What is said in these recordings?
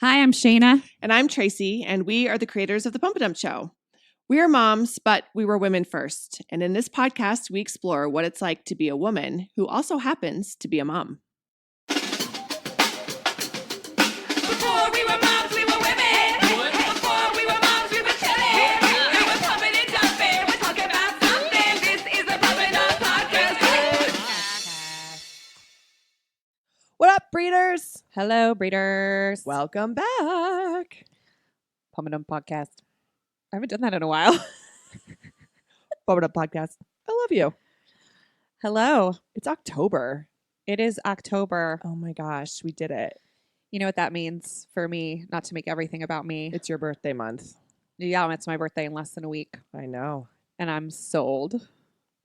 Hi, I'm Shayna. And I'm Tracy, and we are the creators of The Pump and Dump Show. We are moms, but we were women first. And in this podcast, we explore what it's like to be a woman who also happens to be a mom. Before we were moms, we were women. Before we were moms, we were chillin'. We were pumping and dumping. We're talking about something. This is the Pump and Dump Podcast. What up, breeders? Hello, breeders. Welcome back. Pump and Dump Podcast. I haven't done that in a while. Pump and Dump Podcast. I love you. Hello. It's October. It is October. Oh my gosh, we did it. You know what that means for me, not to make everything about me. It's your birthday month. Yeah, it's my birthday in less than a week. I know. And I'm sold.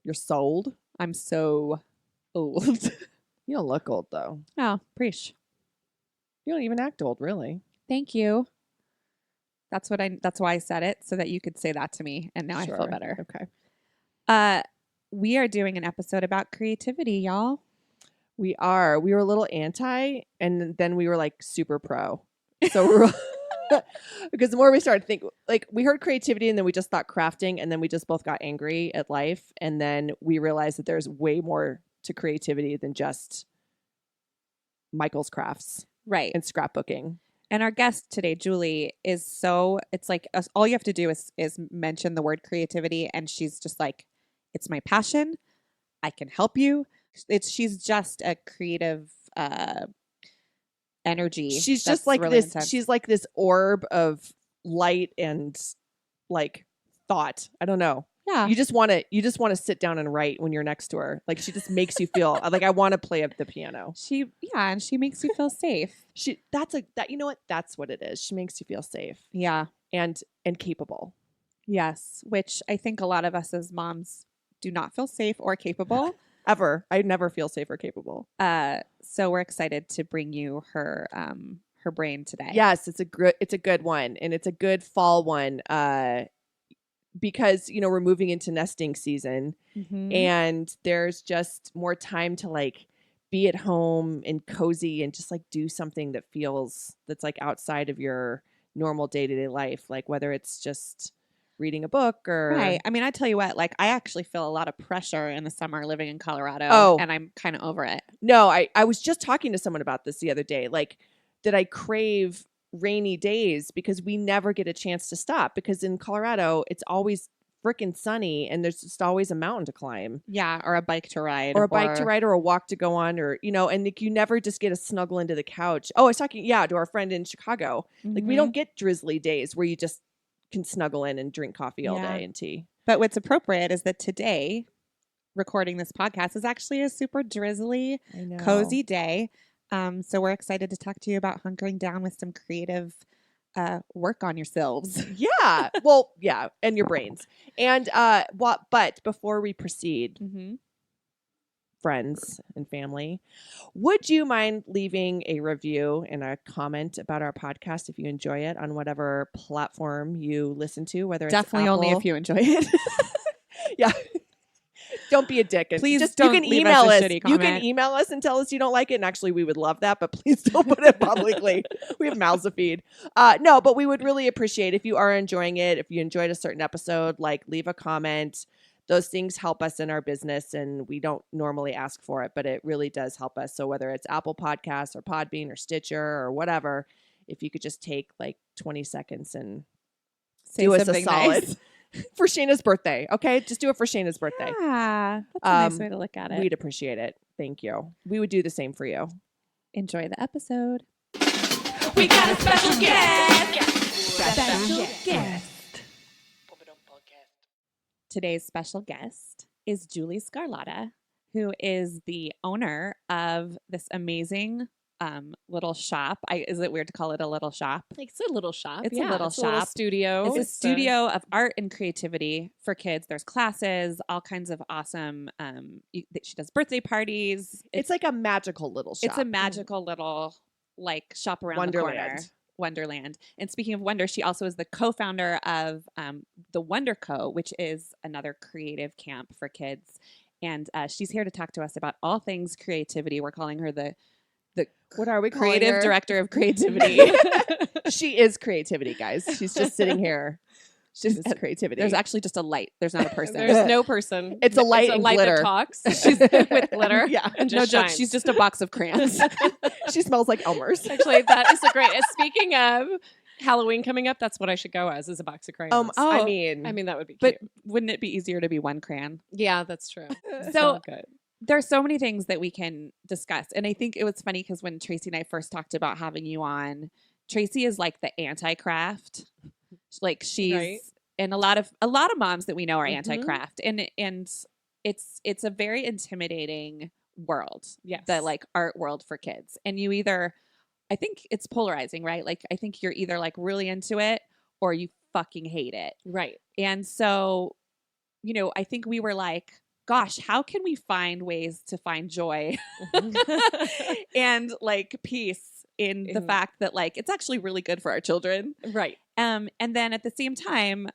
You're sold? I'm so old. You don't look old, though. Oh, preach. You don't even act old, really. Thank you. That's why I said it, so that you could say that to me. And now I feel Sure. better. Okay. We are doing an episode about creativity, y'all. We are. We were a little anti, and then we were like super pro. So we were because the more we started to think, like we heard creativity, and then we just thought crafting, and then we just both got angry at life, and then we realized that there's way more to creativity than just Michael's crafts Right. and scrapbooking. And our guest today, Julie, it's like all you have to do is mention the word creativity, and she's just like, it's my passion. I can help you. She's just a creative energy. She's that's just like really this. intense. She's like this orb of light and like thought. I don't know. Yeah. You just want to sit down and write when you're next to her. Like she just makes you feel like I want to play up the piano. And she makes you feel safe. You know what? That's what it is. She makes you feel safe Yeah. and capable. Yes. Which I think a lot of us as moms do not feel safe or capable. Ever. I never feel safe or capable. So we're excited to bring you her brain today. Yes, it's a good one, and it's a good fall one. Because we're moving into nesting season, Mhm. and there's just more time to like be at home and cozy and just like do something that's like outside of your normal day-to-day life, like whether it's just reading a book or Right. I mean, I tell you what, like I actually feel a lot of pressure in the summer living in Colorado. Oh. And I'm kind of over it. No, I was just talking to someone about this the other day, like that I crave rainy days because we never get a chance to stop, because in Colorado it's always freaking sunny and there's just always a mountain to climb. Yeah. Or a bike to ride. Or a bike to ride or a walk to go on, or and like, you never just get to snuggle into the couch. Oh, I was talking to our friend in Chicago. Like we don't get drizzly days where you just can snuggle in and drink coffee all Yeah. day and tea. But what's appropriate is that today, recording this podcast is actually a super drizzly, I know. cozy day. So we're excited to talk to you about hunkering down with some creative work on yourselves. Yeah. Well, yeah, and your brains. And but before we proceed, Mm-hmm. friends and family, would you mind leaving a review and a comment about our podcast if you enjoy it on whatever platform you listen to, whether it's Definitely only Apple. if you enjoy it. Yeah. Don't be a dick. And Please just don't you can leave email us a us. shitty You can comment. email us and tell us you don't like it. And actually, we would love that, but please don't put it publicly. We have mouths to feed. No, but we would really appreciate if you are enjoying it. If you enjoyed a certain episode, like leave a comment. Those things help us in our business, and we don't normally ask for it, but it really does help us. So whether it's Apple Podcasts or Podbean or Stitcher or whatever, if you could just take like 20 seconds and Say do us a something solid. nice. For Shayna's birthday, okay? Just do it for Shayna's birthday. Yeah, that's a nice Um, way to look at it. We'd appreciate it. Thank you. We would do the same for you. Enjoy the episode. We got a special guest. Special guest. Today's special guest is Julie Scarlata, who is the owner of this amazing little shop. Is it weird to call it a little shop? It's a little shop. It's a little it's a little shop. studio. It's a studio of art and creativity for kids. There's classes, all kinds of awesome. She does birthday parties. It's like a magical little shop. It's a magical little like shop around the corner. Wonderland. Wonderland. And speaking of wonder, she also is the co-founder of the Wonder Co., which is another creative camp for kids. And she's here to talk to us about all things creativity. We're calling her the the What are we calling creative her? director of creativity. She is creativity, guys. She's just sitting here. She's creativity. There's actually just a light. There's not a person. There's no person. It's a light and glitter. that talks. She's with glitter. Yeah. and no just joke. shines. She's just a box of crayons. She smells like Elmer's. Actually, that is a great. Speaking of Halloween coming up, that's what I should go as is a box of crayons. Oh. I mean, that would be But cute. wouldn't it be easier to be one crayon? Yeah, that's true. So good. there's so many things that we can discuss. And I think it was funny because when Tracy and I first talked about having you on, Tracy is like the anti-craft. Like she's Right. and a lot of moms that we know are Mhm. anti-craft. And it's a very intimidating world. Yes. The like art world for kids. And you either I think it's polarizing, right? Like I think you're either like really into it or you fucking hate it. Right. And so, I think we were like, gosh, how can we find ways to find joy and like peace in the In- fact that like it's actually really good for our children. Right. And then at the same time,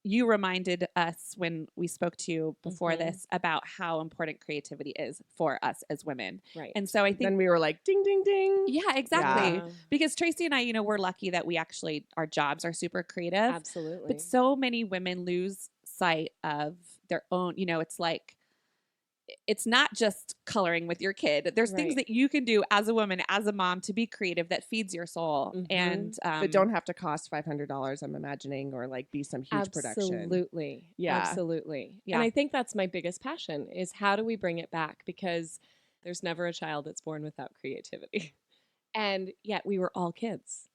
you reminded us when we spoke to you before Mhm. this about how important creativity is for us as women. Right. And so I think then we were like, ding, ding, ding. yeah, exactly. Yeah. Because Tracy and I, we're lucky that we actually our jobs are super creative. Absolutely. But so many women lose sight of their own, it's like, it's not just coloring with your kid. There's things Right. that you can do as a woman, as a mom to be creative that feeds your soul. Mhm. And, But don't have to cost $500, I'm imagining, or like be some huge production. Absolutely. Yeah. Absolutely. Yeah. And I think that's my biggest passion is how do we bring it back? Because there's never a child that's born without creativity. And yet we were all kids.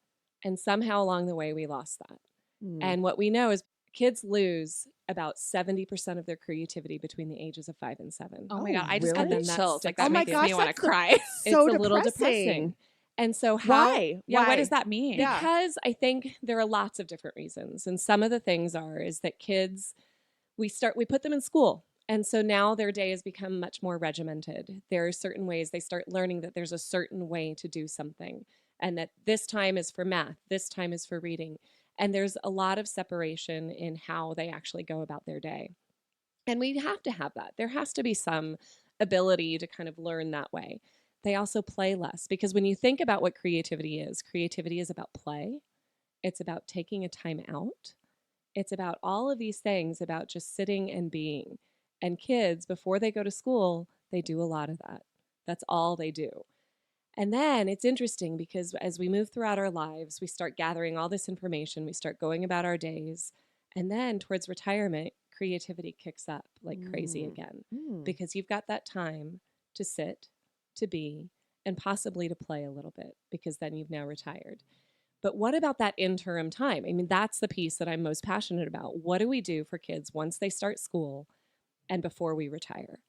And somehow along the way we lost that. Mm. And what we know is kids lose about 70% of their creativity between the ages of 5 and 7. oh my God, I really? just got the And that chills. Like sticks that Oh my makes gosh, me want to that's the- cry. so it's a little depressing. depressing. And so how Why? Yeah, Why? what does that mean? Yeah. Because I think there are lots of different reasons. And some of the things is that kids, we put them in school. And so now their day has become much more regimented. There are certain ways they start learning that there's a certain way to do something and that this time is for math, this time is for reading. And there's a lot of separation in how they actually go about their day. And we have to have that. There has to be some ability to kind of learn that way. They also play less because when you think about what creativity is about play. It's about taking a time out. It's about all of these things, about just sitting and being. And kids, before they go to school, they do a lot of that. That's all they do. And then it's interesting because as we move throughout our lives, we start gathering all this information, we start going about our days. And then towards retirement, creativity kicks up like crazy again Mm. because you've got that time to sit, to be, and possibly to play a little bit because then you've now retired. But what about that interim time? I mean, that's the piece that I'm most passionate about. What do we do for kids once they start school and before we retire?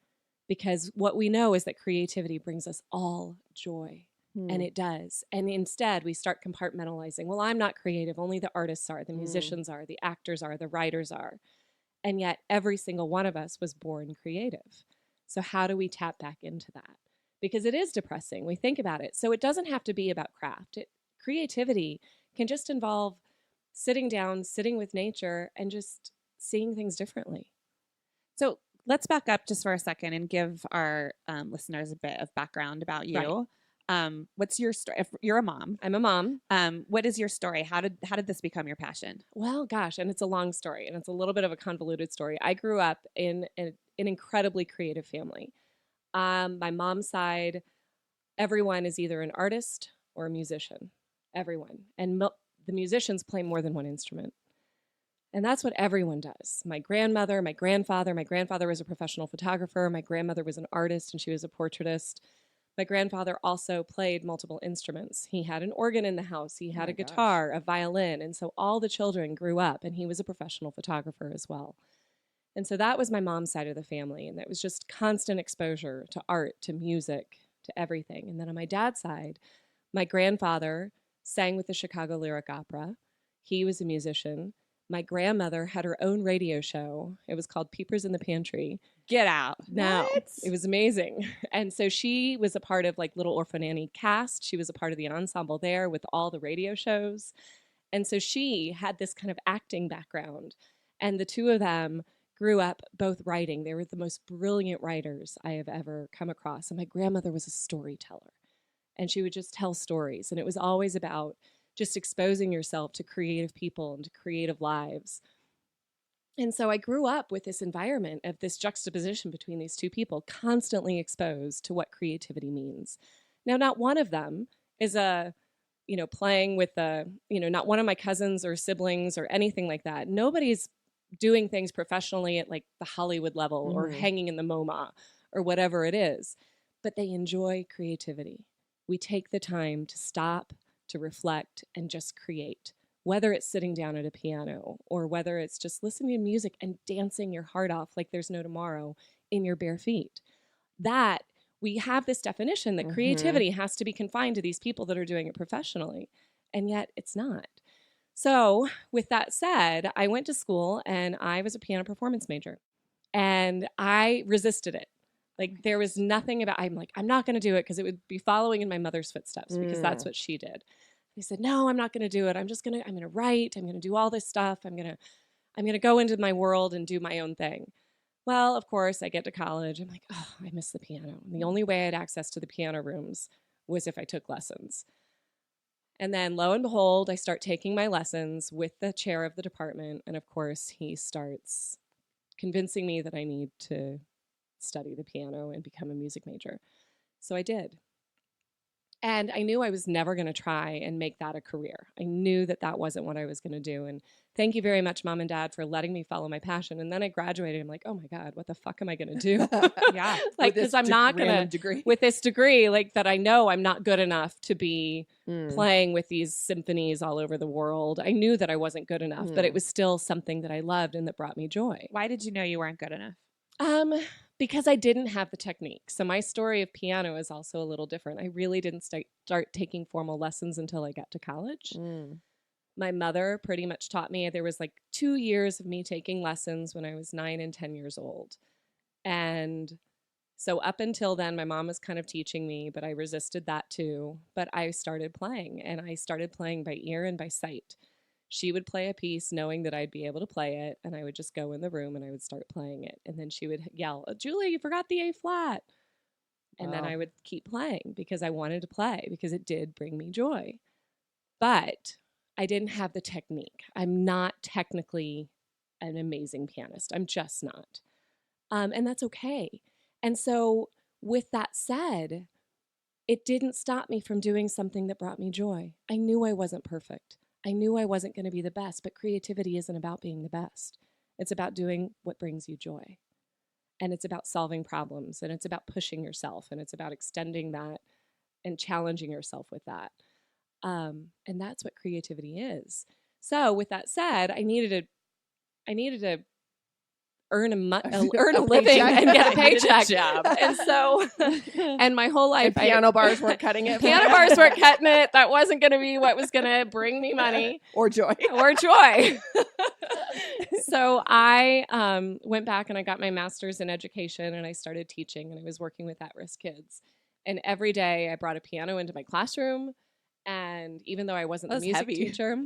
Because what we know is that creativity brings us all joy. And it does. And instead, we start compartmentalizing. Well, I'm not creative. Only the artists are, the musicians are, the actors are, the writers are. And yet, every single one of us was born creative. So, how do we tap back into that? Because it is depressing. We think about it. So, it doesn't have to be about craft. Creativity can just involve sitting down, sitting with nature, and just seeing things differently. So let's back up just for a second and give our listeners a bit of background about you. What's your story? If you're a mom, I'm a mom. what is your story? How did this become your passion? Well, gosh, and it's a long story, and it's a little bit of a convoluted story. I grew up in an incredibly creative family. My mom's side, everyone is either an artist or a musician. Everyone. And the musicians play more than one instrument. And that's what everyone does. My grandmother, my grandfather was a professional photographer. My grandmother was an artist, and she was a portraitist. My grandfather also played multiple instruments. He had an organ in the house. He had a guitar, a violin. And so all the children grew up, and he was a professional photographer as well. And so that was my mom's side of the family. And that was just constant exposure to art, to music, to everything. And then on my dad's side, my grandfather sang with the Chicago Lyric Opera. He was a musician. My grandmother had her own radio show. It was called Peepers in the Pantry. Get out. Now, What? it was amazing. And so she was a part of like Little Orphan Annie cast. She was a part of the ensemble there with all the radio shows. And so she had this kind of acting background. And the two of them grew up both writing. They were the most brilliant writers I have ever come across. And my grandmother was a storyteller. and she would just tell stories. And it was always about just exposing yourself to creative people and to creative lives. And so I grew up with this environment of this juxtaposition between these two people, constantly exposed to what creativity means. Now, not one of them is playing with not one of my cousins or siblings or anything like that. Nobody's doing things professionally at like the Hollywood level or hanging in the MoMA or whatever it is, but they enjoy creativity. We take the time to stop, to reflect, and just create, whether it's sitting down at a piano or whether it's just listening to music and dancing your heart off like there's no tomorrow in your bare feet. That we have this definition that creativity has to be confined to these people that are doing it professionally, and yet it's not. So with that said, I went to school and I was a piano performance major, and I resisted it. Like there was nothing about, I'm like, I'm not going to do it because it would be following in my mother's footsteps because that's what she did. He said, no, I'm not going to do it. I'm going to write. I'm going to do all this stuff. I'm going to go into my world and do my own thing. Well, of course, I get to college. I'm like, oh, I miss the piano. And the only way I had access to the piano rooms was if I took lessons. And then lo and behold, I start taking my lessons with the chair of the department. And of course, he starts convincing me that I need to study the piano and become a music major. So I did. And I knew I was never going to try and make that a career. I knew that that wasn't what I was going to do. And thank you very much, Mom and Dad, for letting me follow my passion. And then I graduated. I'm like, oh my God, what the fuck am I going to do? Yeah. Like, because I'm not going to, with this degree, like that I know I'm not good enough to be playing with these symphonies all over the world. I knew that I wasn't good enough, but it was still something that I loved and that brought me joy. Why did you know you weren't good enough? Because I didn't have the technique. So my story of piano is also a little different. I really didn't start taking formal lessons until I got to college. My mother pretty much taught me. There was like 2 years of me taking lessons when I was 9 and 10 years old. And so up until then, my mom was kind of teaching me, but I resisted that too. But I started playing, and I started playing by ear and by sight. She would play a piece knowing that I'd be able to play it, and I would just go in the room and I would start playing it. And then she would yell, Julie, you forgot the A flat. And then I would keep playing because I wanted to play because it did bring me joy. But I didn't have the technique. I'm not technically an amazing pianist. I'm just not. And that's okay. And so with that said, it didn't stop me from doing something that brought me joy. I knew I wasn't perfect. I knew I wasn't going to be the best, but creativity isn't about being the best. It's about doing what brings you joy. And it's about solving problems, and it's about pushing yourself, and it's about extending that and challenging yourself with that. And that's what creativity is. So with that said, I needed to earn a living and get a paycheck. And so, and my whole life, piano bars weren't cutting it. Piano bars weren't cutting it. That wasn't going to be what was going to bring me money or joy. So I went back and I got my master's in education, and I started teaching, and I was working with at-risk kids. And every day I brought a piano into my classroom. And even though I wasn't the music teacher,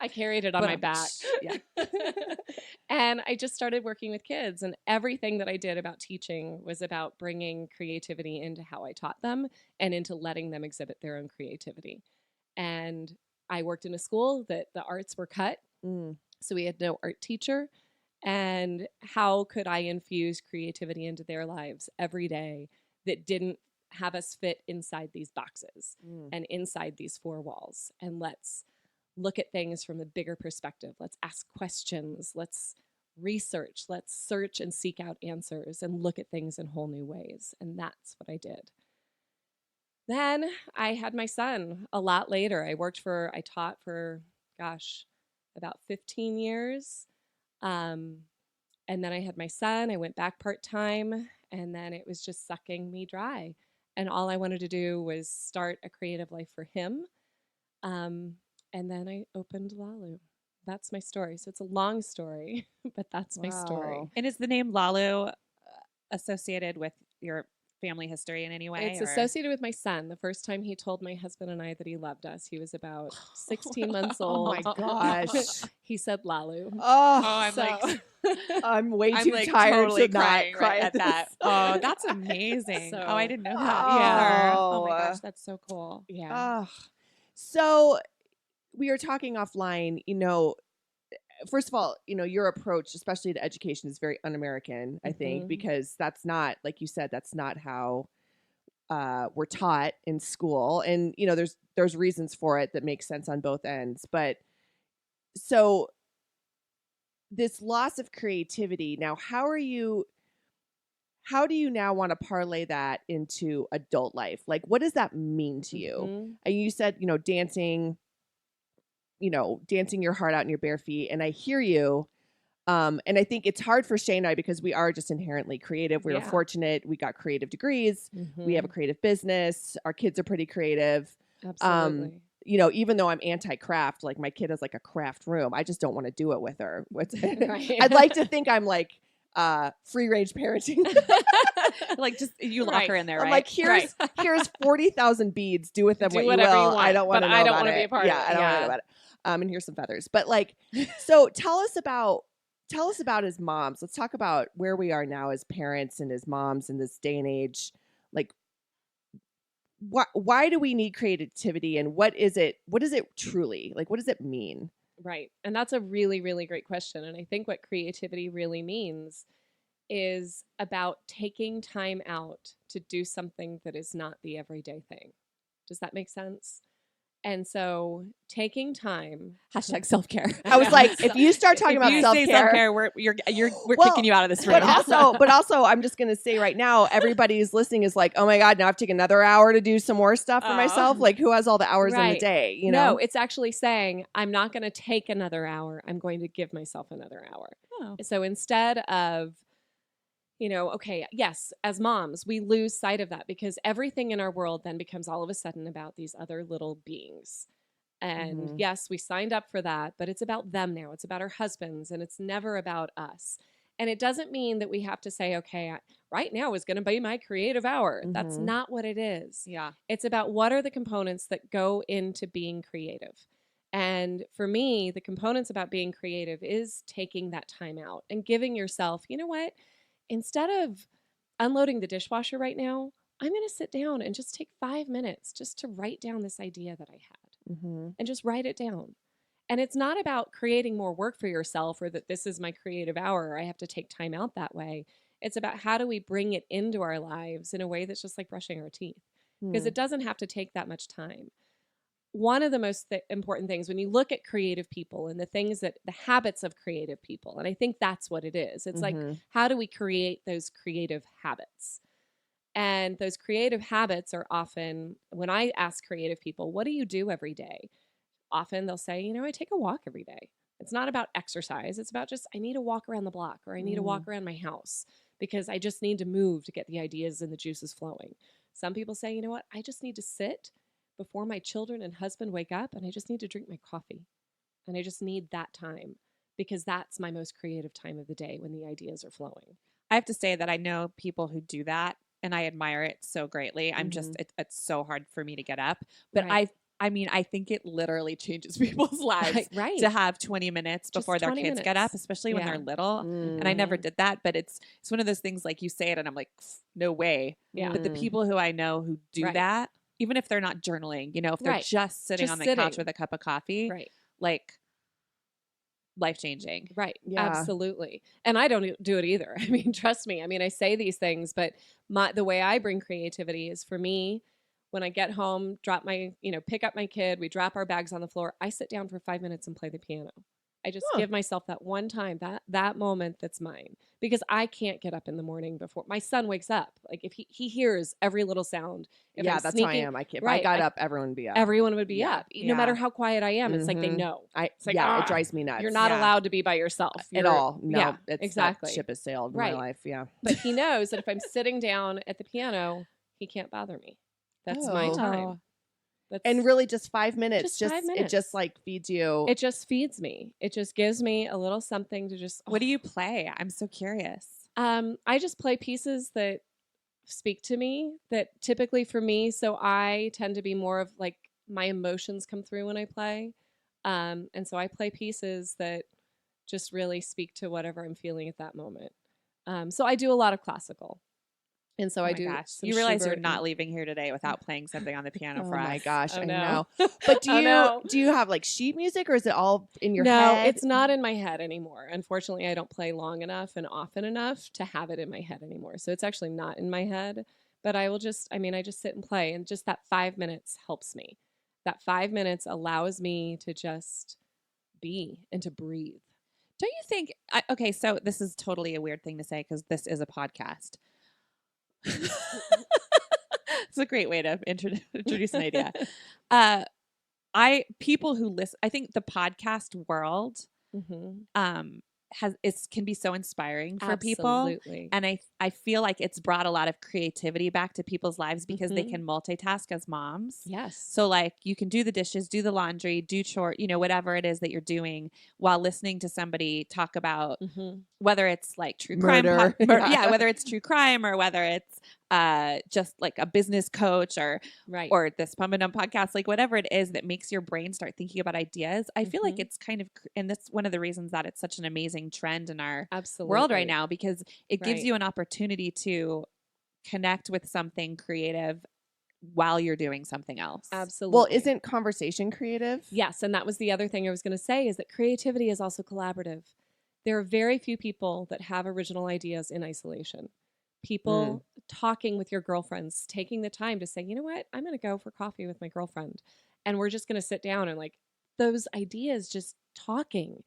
I carried it on my back. Yeah. And I just started working with kids, and everything that I did about teaching was about bringing creativity into how I taught them and into letting them exhibit their own creativity. And I worked in a school that the arts were cut. So we had no art teacher. And how could I infuse creativity into their lives every day that didn't have us fit inside these boxes and inside these four walls? And let's look at things from a bigger perspective. Let's ask questions. Let's research. Let's search and seek out answers and look at things in whole new ways. And that's what I did. Then I had my son a lot later. I taught for, about 15 years. And then I had my son. I went back part-time, and then it was just sucking me dry. And all I wanted to do was start a creative life for him. And then I opened LaLu. That's my story. So it's a long story, but that's my story. And is the name LaLu associated with your family history in any way? It's or- associated with my son. The first time he told my husband and I that he loved us, he was about 16 months Oh old. my gosh. He said "LaLu." Oh, I'm So- like, I'm way I'm too like tired totally to not crying cry right at that. this. Oh, that's amazing. So- Oh, I didn't know that Oh. either. Oh my gosh, that's so cool. yeah. Oh. So we were talking offline, first of all, your approach, especially to education, is very un-American, I think, Mhm. because that's not, like you said, that's not how we're taught in school. And, there's reasons for it that make sense on both ends. But so this loss of creativity, now, how do you now want to parlay that into adult life? Like, what does that mean to you? Mhm. And you said, dancing your heart out in your bare feet. And I hear you. And I think it's hard for Shay and I because we are just inherently creative. We were Yeah. fortunate. We got creative degrees. We have a Mhm. creative business. Our kids are pretty creative. Absolutely. Even though I'm anti-craft, like my kid has like a craft room. I just don't want to do it with her. Right. I'd like to think I'm like free range parenting. Like just you lock Right. her in there, I'm right? like, here's 40,000 beans. Do with them Do what you whatever will. you want, I don't want but to know I don't about wanna it. be a part of yeah, it. I don't want to Yeah. know about it. And here's some feathers. But like, so tell us about as moms. Let's talk about where we are now as parents and as moms in this day and age. Like, why do we need creativity, and what is it truly? Like, what does it mean? Right. And that's a really, really great question. And I think what creativity really means is about taking time out to do something that is not the everyday thing. Does that make sense? And so taking time. Hashtag self care. I was like, if you start talking about you self say care, self-care, we're Well, kicking you out of this room. but also, I'm just gonna say right now, everybody who's listening is like, oh my god, now I have to take another hour to do some more stuff for Oh. myself. Like, who has all the hours in the Right. day? No, it's actually saying, I'm not going to take another hour. I'm going to give myself another hour. Oh. So instead of, okay, yes, as moms, we lose sight of that because everything in our world then becomes all of a sudden about these other little beings. And Mhm. yes, we signed up for that, but it's about them now. It's about our husbands, and it's never about us. And it doesn't mean that we have to say, okay, right now is going to be my creative hour. That's Mhm. not what it is. Yeah. It's about what are the components that go into being creative. And for me, the components about being creative is taking that time out and giving yourself, you know what? Instead of unloading the dishwasher right now, I'm going to sit down and just take 5 minutes just to write down this idea that I had Mhm. and just write it down. And it's not about creating more work for yourself or that this is my creative hour or I have to take time out that way. It's about how do we bring it into our lives in a way that's just like brushing our teeth because Hmm. it doesn't have to take that much time. One of the most important things when you look at creative people and the habits of creative people, and I think that's what it is. It's like, Mhm. how do we create those creative habits? And those creative habits are often, when I ask creative people, what do you do every day? Often they'll say, I take a walk every day. It's not about exercise. It's about just, I need to walk around the block or I need to walk around my house because I just need to move to get the ideas and the juices flowing. Some people say, you know what? I just need to sit before my children and husband wake up and I just need to drink my coffee. And I just need that time because that's my most creative time of the day when the ideas are flowing. I have to say that I know people who do that and I admire it so greatly. I'm just it's so hard for me to get up. But Right. I think it literally changes people's lives Right. to have 20 minutes Just before their 20 kids get up, minutes. especially when Yeah. they're little. Mm. And I never did that, but it's one of those things like you say it and I'm like, no way. Yeah. But the Mm. people who I know who do Right. that, even if they're not journaling, if they're Right. just sitting Just on the couch sitting. with a cup of coffee, Right. like life changing. Right. Yeah. Absolutely. And I don't do it either. I mean, trust me. I mean, I say these things, but the way I bring creativity is for me, when I get home, pick up my kid, we drop our bags on the floor. I sit down for 5 minutes and play the piano. I just Huh. give myself that one time, that moment that's mine because I can't get up in the morning before my son wakes up. Like if he hears every little sound. If Yeah, I'm that's how I sneaking- am. If I Right, got up, everyone would be up. Everyone would be Yeah. up. No matter how quiet I am, it's like they Mhm. know. It like, drives me nuts. You're not Yeah. allowed to be by yourself at You're- all. No, yeah, it's exactly. that ship has sailed in Right. my life. Yeah. But he knows that if I'm sitting down at the piano, he can't bother me. That's my Oh. time. That's, And really, just 5 minutes. Just 5 It minutes. just like feeds you. it just feeds me. It just gives me a little something to just. What do you play? I'm so curious. I just play pieces that speak to me that typically for me, so I tend to be more of like my emotions come through when I play. And so I play pieces that just really speak to whatever I'm feeling at that moment. So I do a lot of classical. And so Oh I my do gosh. some You realize you're Schubert not and leaving here today without playing something on the piano Oh for my us. gosh, oh I no. know. But Oh, no. do you have like sheet music, or is it all in your No, head? it's not in my head anymore. Unfortunately, I don't play long enough and often enough to have it in my head anymore. So it's actually not in my head. But I will just, I mean, I just sit and play, and just that 5 minutes helps me. That 5 minutes allows me to just be and to breathe. Don't you think? Okay, so this is totally a weird thing to say because this is a podcast. It's a great way to introduce an idea. People who listen, I think the podcast world Mm-hmm. can be so inspiring for people, Absolutely. and I feel like it's brought a lot of creativity back to people's lives because they Mhm. can multitask as moms. Yes. So like you can do the dishes, do the laundry, do chore, whatever it is that you're doing while listening to somebody talk about Mm-hmm. whether it's like true Murder. crime, Yeah. whether it's true crime or whether it's just like a business coach Right. or this Pump and Dump podcast, like whatever it is that makes your brain start thinking about ideas. I feel like Mhm. it's kind of, and that's one of the reasons that it's such an amazing trend in our Absolutely. world right now, because it gives Right. you an opportunity to connect with something creative while you're doing something else. Absolutely. Well, isn't conversation creative? Yes, and that was the other thing I was going to say is that creativity is also collaborative. There are very few people that have original ideas in isolation. People talking with your girlfriends, taking the time to say, you know what, I'm going to go for coffee with my girlfriend. And we're just going to sit down and like those ideas, just talking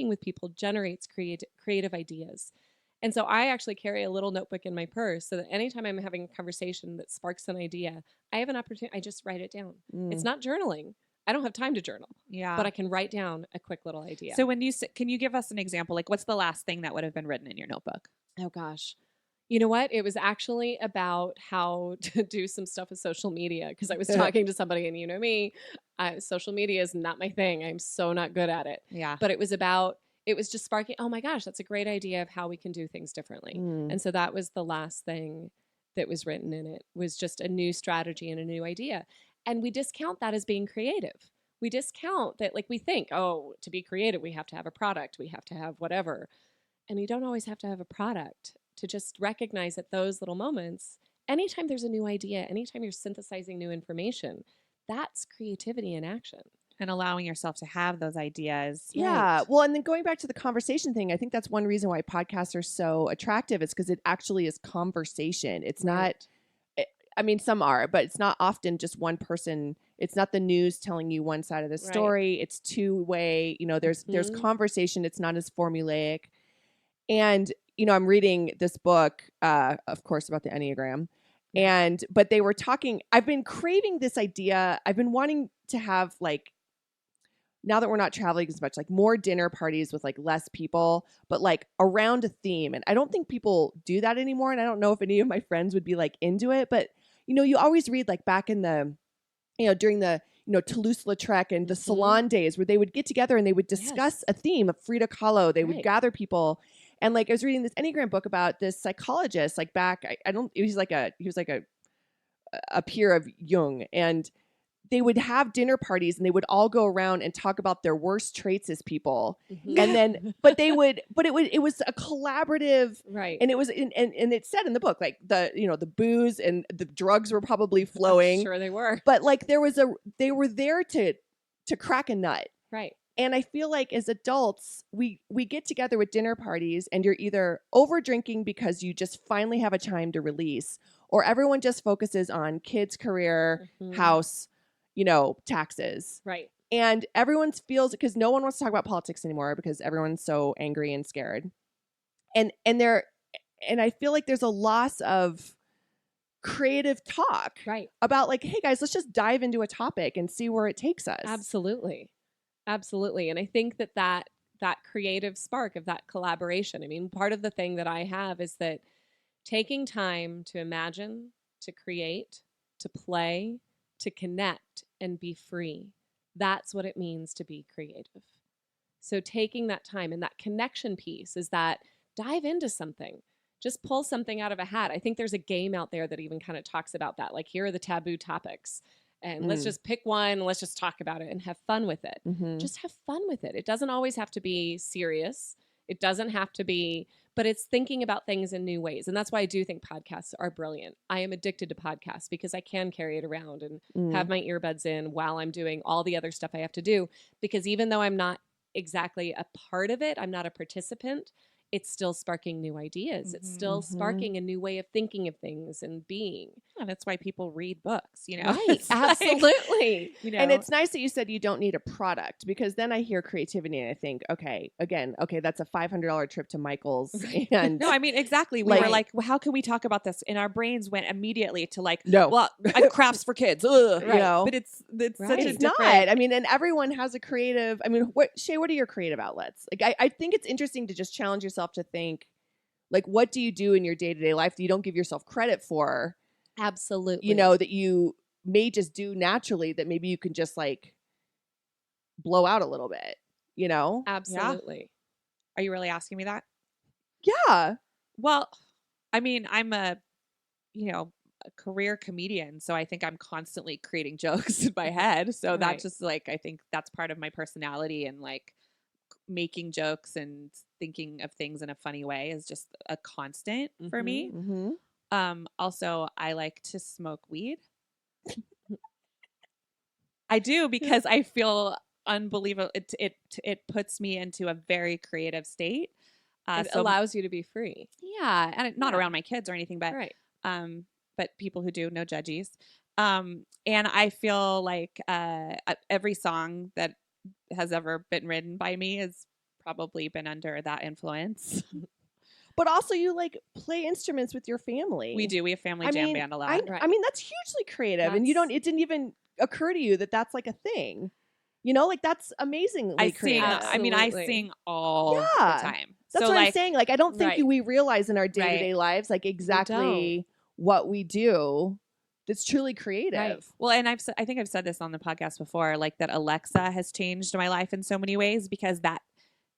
with people generates creative ideas. And so I actually carry a little notebook in my purse so that anytime I'm having a conversation that sparks an idea, I have an opportunity, I just write it down. It's not journaling. I don't have time to journal, Yeah. but I can write down a quick little idea. So can you give us an example? Like what's the last thing that would have been written in your notebook? oh gosh. You know what? It was actually about how to do some stuff with social media because I was talking to somebody, and you know me, social media is not my thing. I'm so not good at it. Yeah. But it was just sparking, oh my gosh, that's a great idea of how we can do things differently. And so that was the last thing that was written in it, was just a new strategy and a new idea. And we discount that as being creative. We discount that, like we think, oh, to be creative, we have to have a product, we have to have whatever. And you don't always have to have a product. To just recognize at those little moments, anytime there's a new idea, anytime you're synthesizing new information, that's creativity in action. And allowing yourself to have those ideas. Yeah. Right. Well, and then going back to the conversation thing, I think that's one reason why podcasts are so attractive is because it actually is conversation. It's not, I mean, some are, but it's not often just one person. It's not the news telling you one side of the story. It's two-way. There's conversation. It's not as formulaic. And I'm reading this book, of course, about the Enneagram. But they were talking, I've been craving this idea. I've been wanting to have like, now that we're not traveling as much, like more dinner parties with like less people, but like around a theme. And I don't think people do that anymore. And I don't know if any of my friends would be like into it, but you always read like back in the, during the, Toulouse-Lautrec and the salon days where they would get together and they would discuss a theme of Frida Kahlo. They would gather people. And like I was reading this Enneagram book about this psychologist, like back, he was like a peer of Jung, and they would have dinner parties and they would all go around and talk about their worst traits as people. And then, it was a collaborative, Right. and it was, and it said in the book, like the booze and the drugs were probably flowing. I'm sure they were. But like they were there to crack a nut. Right. And I feel like as adults, we get together with dinner parties and you're either over drinking because you just finally have a time to release, or everyone just focuses on kids, career, house, taxes. Right. And everyone feels, because no one wants to talk about politics anymore because everyone's so angry and scared. And I feel like there's a loss of creative talk about like, hey guys, let's just dive into a topic and see where it takes us. Absolutely. And I think that creative spark of that collaboration, I mean, part of the thing that I have is that taking time to imagine, to create, to play, to connect and be free, that's what it means to be creative. So taking that time, and that connection piece is that dive into something. Just pull something out of a hat. I think there's a game out there that even kind of talks about that. Like, here are the taboo topics. And let's just pick one and let's just talk about it and have fun with it. Just have fun with it. It doesn't always have to be serious. It doesn't have to be, but it's thinking about things in new ways. And that's why I do think podcasts are brilliant. I am addicted to podcasts because I can carry it around and have my earbuds in while I'm doing all the other stuff I have to do. Because even though I'm not exactly a part of it, I'm not a participant, it's still sparking new ideas. It's still sparking a new way of thinking of things and being. And that's why people read books, you know? Right. It's like, Absolutely. you know, And it's nice that you said you don't need a product, because then I hear creativity and I think, okay, that's a $500 trip to Michael's. And no, I mean, exactly. We Like- were like, well, how can we talk about this? And our brains went immediately to like, No. well, crafts for kids. Ugh, you know, But it's Right. such a it's different. not. I mean, and everyone has a creative. I mean, Shay, what are your creative outlets? Like, I think it's interesting to just challenge yourself to think, like, what do you do in your day-to-day life that you don't give yourself credit for? Absolutely. You know, that you may just do naturally, that maybe you can just like blow out a little bit, you know? Absolutely. Are you really asking me that? Yeah. Well, I mean, I'm a career comedian, so I think I'm constantly creating jokes in my head. So Right. that's just like, I think that's part of my personality, and like making jokes and thinking of things in a funny way is just a constant for me. Mm-hmm. Also, I like to smoke weed. I do, because I feel unbelievable. It puts me into a very creative state. It allows you to be free. yeah, and not Yeah. around my kids or anything, but Right. but people who do, no judgies. And I feel like every song that has ever been written by me has probably been under that influence. But also, you like play instruments with your family. We do. We have family I jam mean, band a lot. Right. I mean, that's hugely creative, and it didn't even occur to you that that's like a thing. You know, like that's amazingly I sing. creative. I mean, I Absolutely. sing all Yeah. the time. That's so what like, I'm saying. Like, I don't think Right. we realize in our day-to-day lives, like, exactly what we do that's truly creative. Right. well, and I think I've said this on the podcast before, like that Alexa has changed my life in so many ways, because that,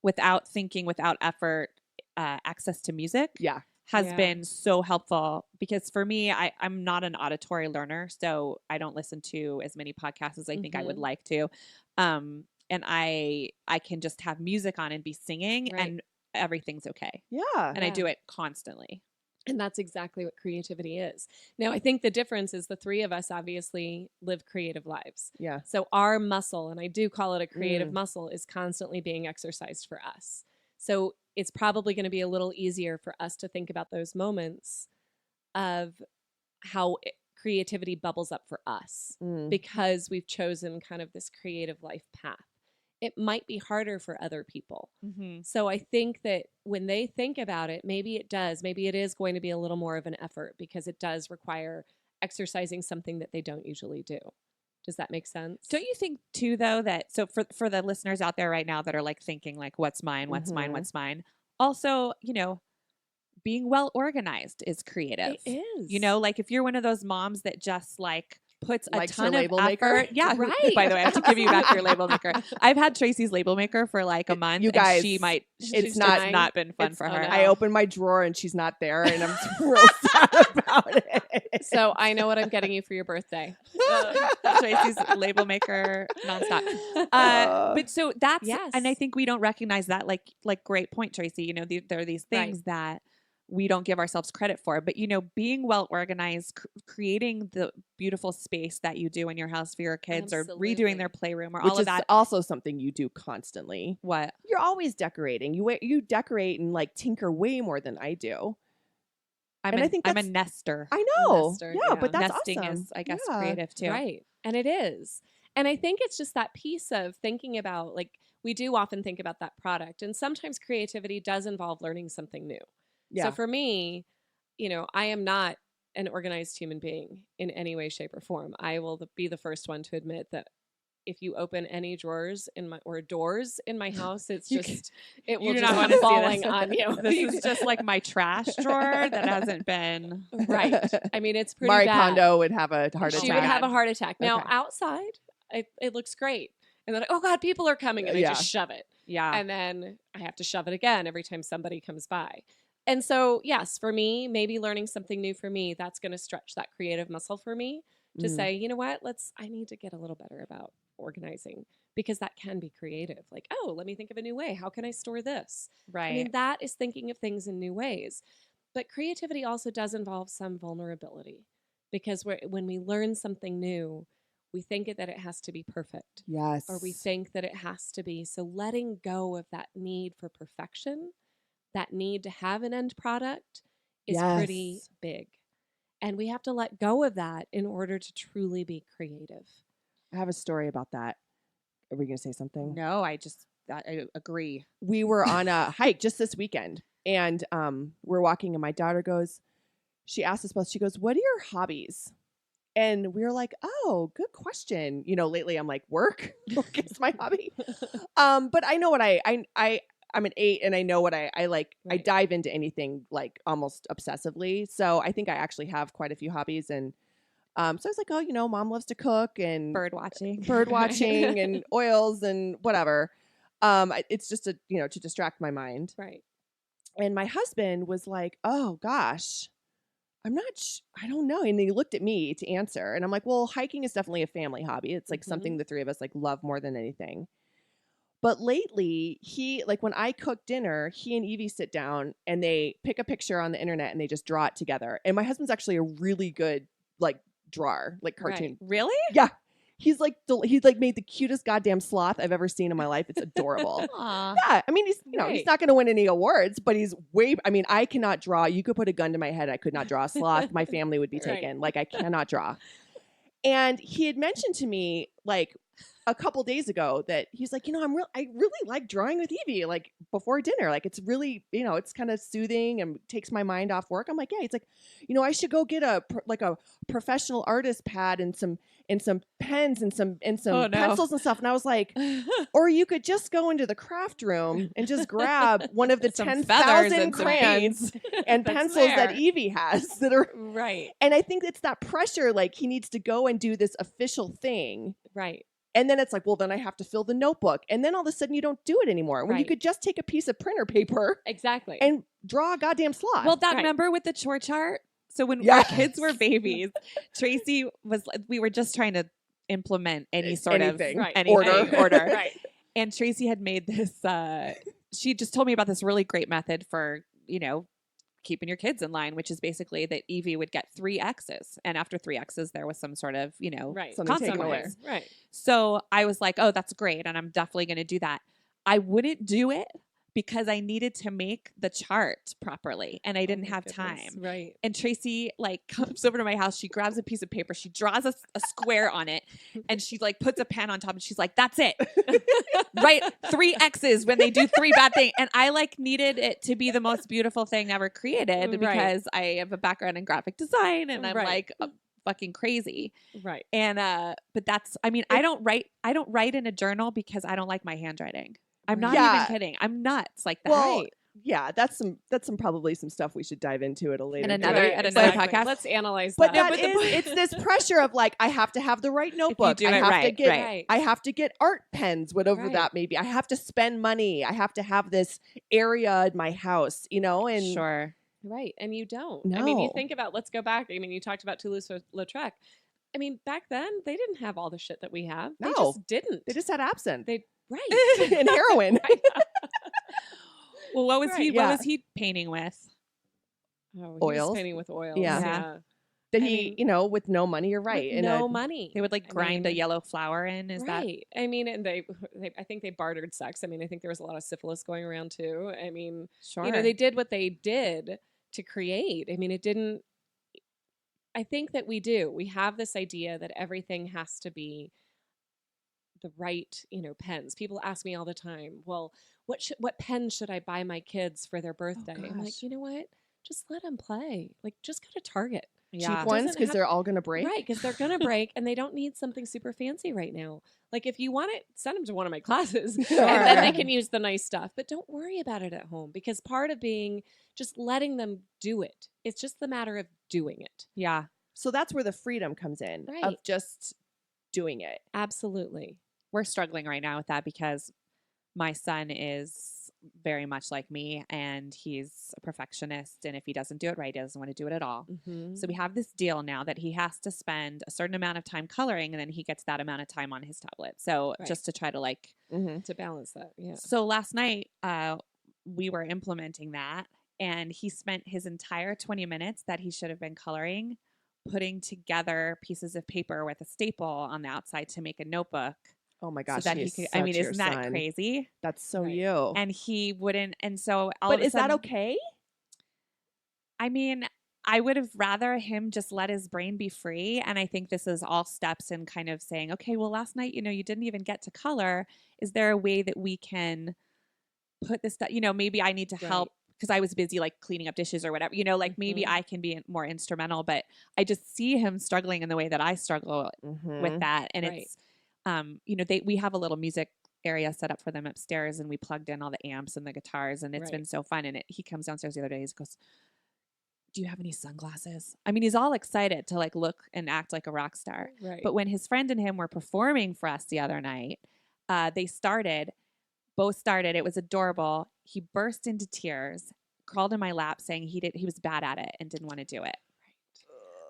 without thinking, without effort, access to music Yeah. has Yeah. been so helpful. Because for me, I'm not an auditory learner, so I don't listen to as many podcasts as I think I would Mhm. like to. And I can just have music on and be singing, Right. and everything's okay. Yeah. And I Yeah. do it constantly. And that's exactly what creativity is. Now, I think the difference is the three of us obviously live creative lives. Yeah. So our muscle, and I do call it a creative muscle, is constantly being exercised for us. So it's probably going to be a little easier for us to think about those moments of how creativity bubbles up for us, Mm. because we've chosen kind of this creative life path. It might be harder for other people. Mm-hmm. So I think that when they think about it, maybe it is going to be a little more of an effort, because it does require exercising something that they don't usually do. Does that make sense? Don't you think too, though, that so for the listeners out there right now that are like thinking like, what's mine, what's mine, Mhm. what's mine? Also, being well organized is creative. It is. Like if you're one of those moms that just like puts a Likes her ton label of maker? effort. Yeah, Right. By the way, I have to give you back your label maker. I've had Tracy's label maker for like a month. You and guys, it's not- not been fun for oh, her. no. I opened my drawer and she's not there, and I'm real sad about it. So I know what I'm getting you for your birthday. Tracy's label maker nonstop. But so that's, Yes. and I think we don't recognize that. Like great point, Tracy. There are these things that we don't give ourselves credit for. But being well organized, creating the beautiful space that you do in your house for your kids, or Absolutely. redoing their playroom, or Which all is of that. also something you do constantly. What? You're always decorating. You decorate and like tinker way more than I do. I'm And I think a that's- nester. I know. Nester, yeah, yeah. but that's Nesting awesome. is, I guess, Yeah. creative too. Right. And it is. And I think it's just that piece of thinking about, like, we do often think about that product. And sometimes creativity does involve learning something new. Yeah. So for me, I am not an organized human being in any way, shape, or form. I will be the first one to admit that if you open any drawers or doors in my house, it's You just it You will do just not want come to see falling this. on you. This is just like my trash drawer that hasn't been. Right. I mean, it's pretty Marie bad. Kondo would have a heart attack. She would have a heart attack. Now, Okay. outside, it looks great. And then, oh God, people are coming. And I Yeah. just shove it. Yeah. And then I have to shove it again every time somebody comes by. And so, yes, for me, maybe learning something new for me, that's going to stretch that creative muscle for me to Mm. say, you know what, I need to get a little better about organizing because that can be creative. Like, oh, let me think of a new way. How can I store this? Right. I mean, that is thinking of things in new ways. But creativity also does involve some vulnerability because when we learn something new, we think that it has to be perfect. Yes. Or we think that it has to be. So letting go of that need for perfection, that need to have an end product is pretty Yes. big. And we have to let go of that in order to truly be creative. I have a story about that. Are we going to say something? No, I agree. We were on a hike just this weekend, and we're walking, and my daughter she asked us both, she goes, what are your hobbies? And we were like, oh, good question. You know, lately I'm like, work is my hobby. But I know what I'm an 8 and I know what I like. I Right. dive into anything like almost obsessively. So I think I actually have quite a few hobbies. And so I was like, oh, you know, mom loves to cook and Bird watching. and oils and whatever. It's just to distract my mind. Right. And my husband was like, oh gosh, I don't know. And he looked at me to answer. And I'm like, well, hiking is definitely a family hobby. It's like something the three of us like love more than anything. But lately, when I cook dinner, he and Evie sit down and they pick a picture on the internet and they just draw it together. And my husband's actually a really good like drawer, like cartoon. Really? Yeah. He's like made the cutest goddamn sloth I've ever seen in my life. It's adorable. Aw. Yeah, I mean he's he's Right. not going to win any awards, but he's I cannot draw. You could put a gun to my head, I could not draw a sloth. My family would be Right. taken. Like I cannot draw. And he had mentioned to me like a couple days ago that he's like, I really like drawing with Evie like before dinner. Like it's really, it's kind of soothing and takes my mind off work. I'm like, yeah. He's like, I should go get a professional artist pad and some pens and some Oh, no. pencils and stuff. And I was like, or you could just go into the craft room and just grab one of the Some 10,000 feathers and some crayons beads. and That's pencils that there. Evie has that are. Right. And I think it's that pressure. Like he needs to go and do this official thing. Right. And then it's like, well, then I have to fill the notebook. And then all of a sudden you don't do it anymore. When you Right. could just take a piece of printer paper Exactly. and draw a goddamn sloth. Well, that Right. remember with the chore chart? So when Yes. our kids were babies, Tracy we were just trying to implement any sort Anything. of Right. anything, order. Right. And Tracy had made this, she just told me about this really great method for, keeping your kids in line, which is basically that Evie would get 3 X's. And after 3 X's, there was some sort of, Right. Something taken away. consequence. Right. So I was like, oh, that's great. And I'm definitely going to do that. I wouldn't do it because I needed to make the chart properly and I didn't Oh my have goodness. time. Right. And Tracy comes over to my house. She grabs a piece of paper. She draws a square on it and she puts a pen on top and she's like, that's it. Write 3 X's when they do 3 bad things. And I needed it to be the most beautiful thing ever created Right. because I have a background in graphic design and I'm Right. fucking crazy. Right. And but that's I don't write in a journal because I don't like my handwriting. I'm not Yeah. even kidding. I'm nuts like that. Well, yeah, that's probably some stuff we should dive into at a later And date. another- Right, at another exactly. podcast. Let's analyze But that. that it's this pressure of I have to have the right notebook. do I it have to right, get right. I have to get art pens, whatever Right. that may be. I have to spend money. I have to have this area in my house, and Sure. Right. And you don't. I mean, you No. think about, let's go back. I mean, you talked about Toulouse-Lautrec. I mean, back then, they didn't have all the shit that we have. They No. just didn't. they just had absinthe Right. and heroin. Well, what was Right, he? yeah. What was he painting with? Oh, he was Oils. painting with oils. Yeah. Yeah. That I he, mean, with no money, you're right. With in no a- money. They would grind a mean, yellow flower in. Is that right. I mean, and they, I think they bartered sex. I mean, I think there was a lot of syphilis going around too. I mean, sure? they did what they did to create. I mean, it didn't. I think that we have this idea that everything has to be the right, pens. People ask me all the time, well, what pen should I buy my kids for their birthday? I'm like, gosh. you know what? Just let them play. Just go to Target. yeah. cheap ones Doesn't because have- they're all gonna break. Right, because they're going to break and they don't need something super fancy right now. If you want it, send them to one of my classes and then they can use the nice stuff. But don't worry about it at home because part of being just letting them do it. It's just the matter of doing it. Yeah. So that's where the freedom comes in of Right. just doing it. Absolutely. We're struggling right now with that because my son is very much like me, and he's a perfectionist. And if he doesn't do it right, he doesn't want to do it at all. Mm-hmm. So we have this deal now that he has to spend a certain amount of time coloring, and then he gets that amount of time on his tablet. So Right. just to try to like, To balance that. Yeah. so last night we were implementing that, and he spent his entire 20 minutes that he should have been coloring putting together pieces of paper with a staple on the outside to make a notebook. Oh my So gosh, that he he is could, I mean, such your isn't that son. crazy? That's so Right. you. And he wouldn't, and so all But of a is that sudden, okay? I mean, I would have rather him just let his brain be free. And I think this is all steps in kind of saying, okay, well, last night, you didn't even get to color. Is there a way that we can put this stuff, maybe I need to help because I was busy like cleaning up dishes or whatever, like maybe I can be more instrumental, but I just see him struggling in the way that I struggle with that. And Right. it's, we have a little music area set up for them upstairs, and we plugged in all the amps and the guitars, and it's been so fun. And he comes downstairs the other day, he goes, do you have any sunglasses? I mean, he's all excited to like look and act like a rock star. Right. But when his friend and him were performing for us the other night, both started. It was adorable. He burst into tears, crawled in my lap saying he was bad at it and didn't want to do it.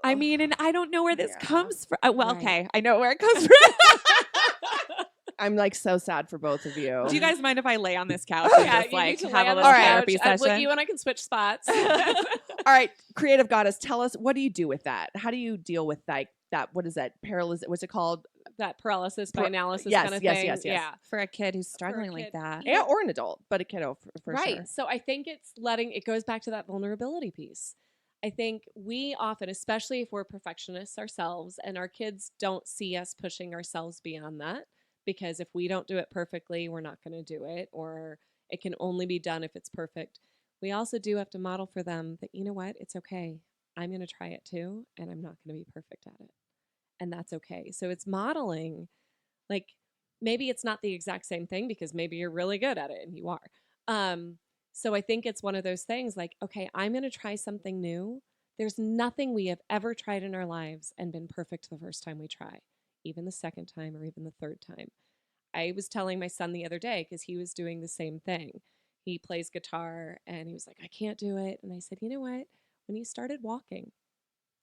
I mean, and I don't know where this comes from. Well, okay, I know where it comes from. I'm like so sad for both of you. Do you guys mind if I lay on this couch and just you like need to have lay a on the little couch. therapy session? You and I can switch spots. All right, creative goddess, tell us, what do you do with that? How do you deal with like that? What is that? Paralysis? What's it called? That paralysis by analysis yes, kind of yes, thing. yes, yes. Yeah. For a kid who's struggling like kid. that. Yeah, or an adult, but a kiddo for Right. sure. So I think it goes back to that vulnerability piece. I think we often, especially if we're perfectionists ourselves and our kids don't see us pushing ourselves beyond that, because if we don't do it perfectly, we're not going to do it, or it can only be done if it's perfect. We also do have to model for them that, you know what, it's okay. I'm going to try it too, and I'm not going to be perfect at it. And that's okay. So it's modeling, like maybe it's not the exact same thing because maybe you're really good at it and you are. So I think it's one of those things like, okay, I'm going to try something new. There's nothing we have ever tried in our lives and been perfect the first time we try, even the second time or even the third time. I was telling my son the other day because he was doing the same thing. He plays guitar and he was like, I can't do it. And I said, you know what? When you started walking,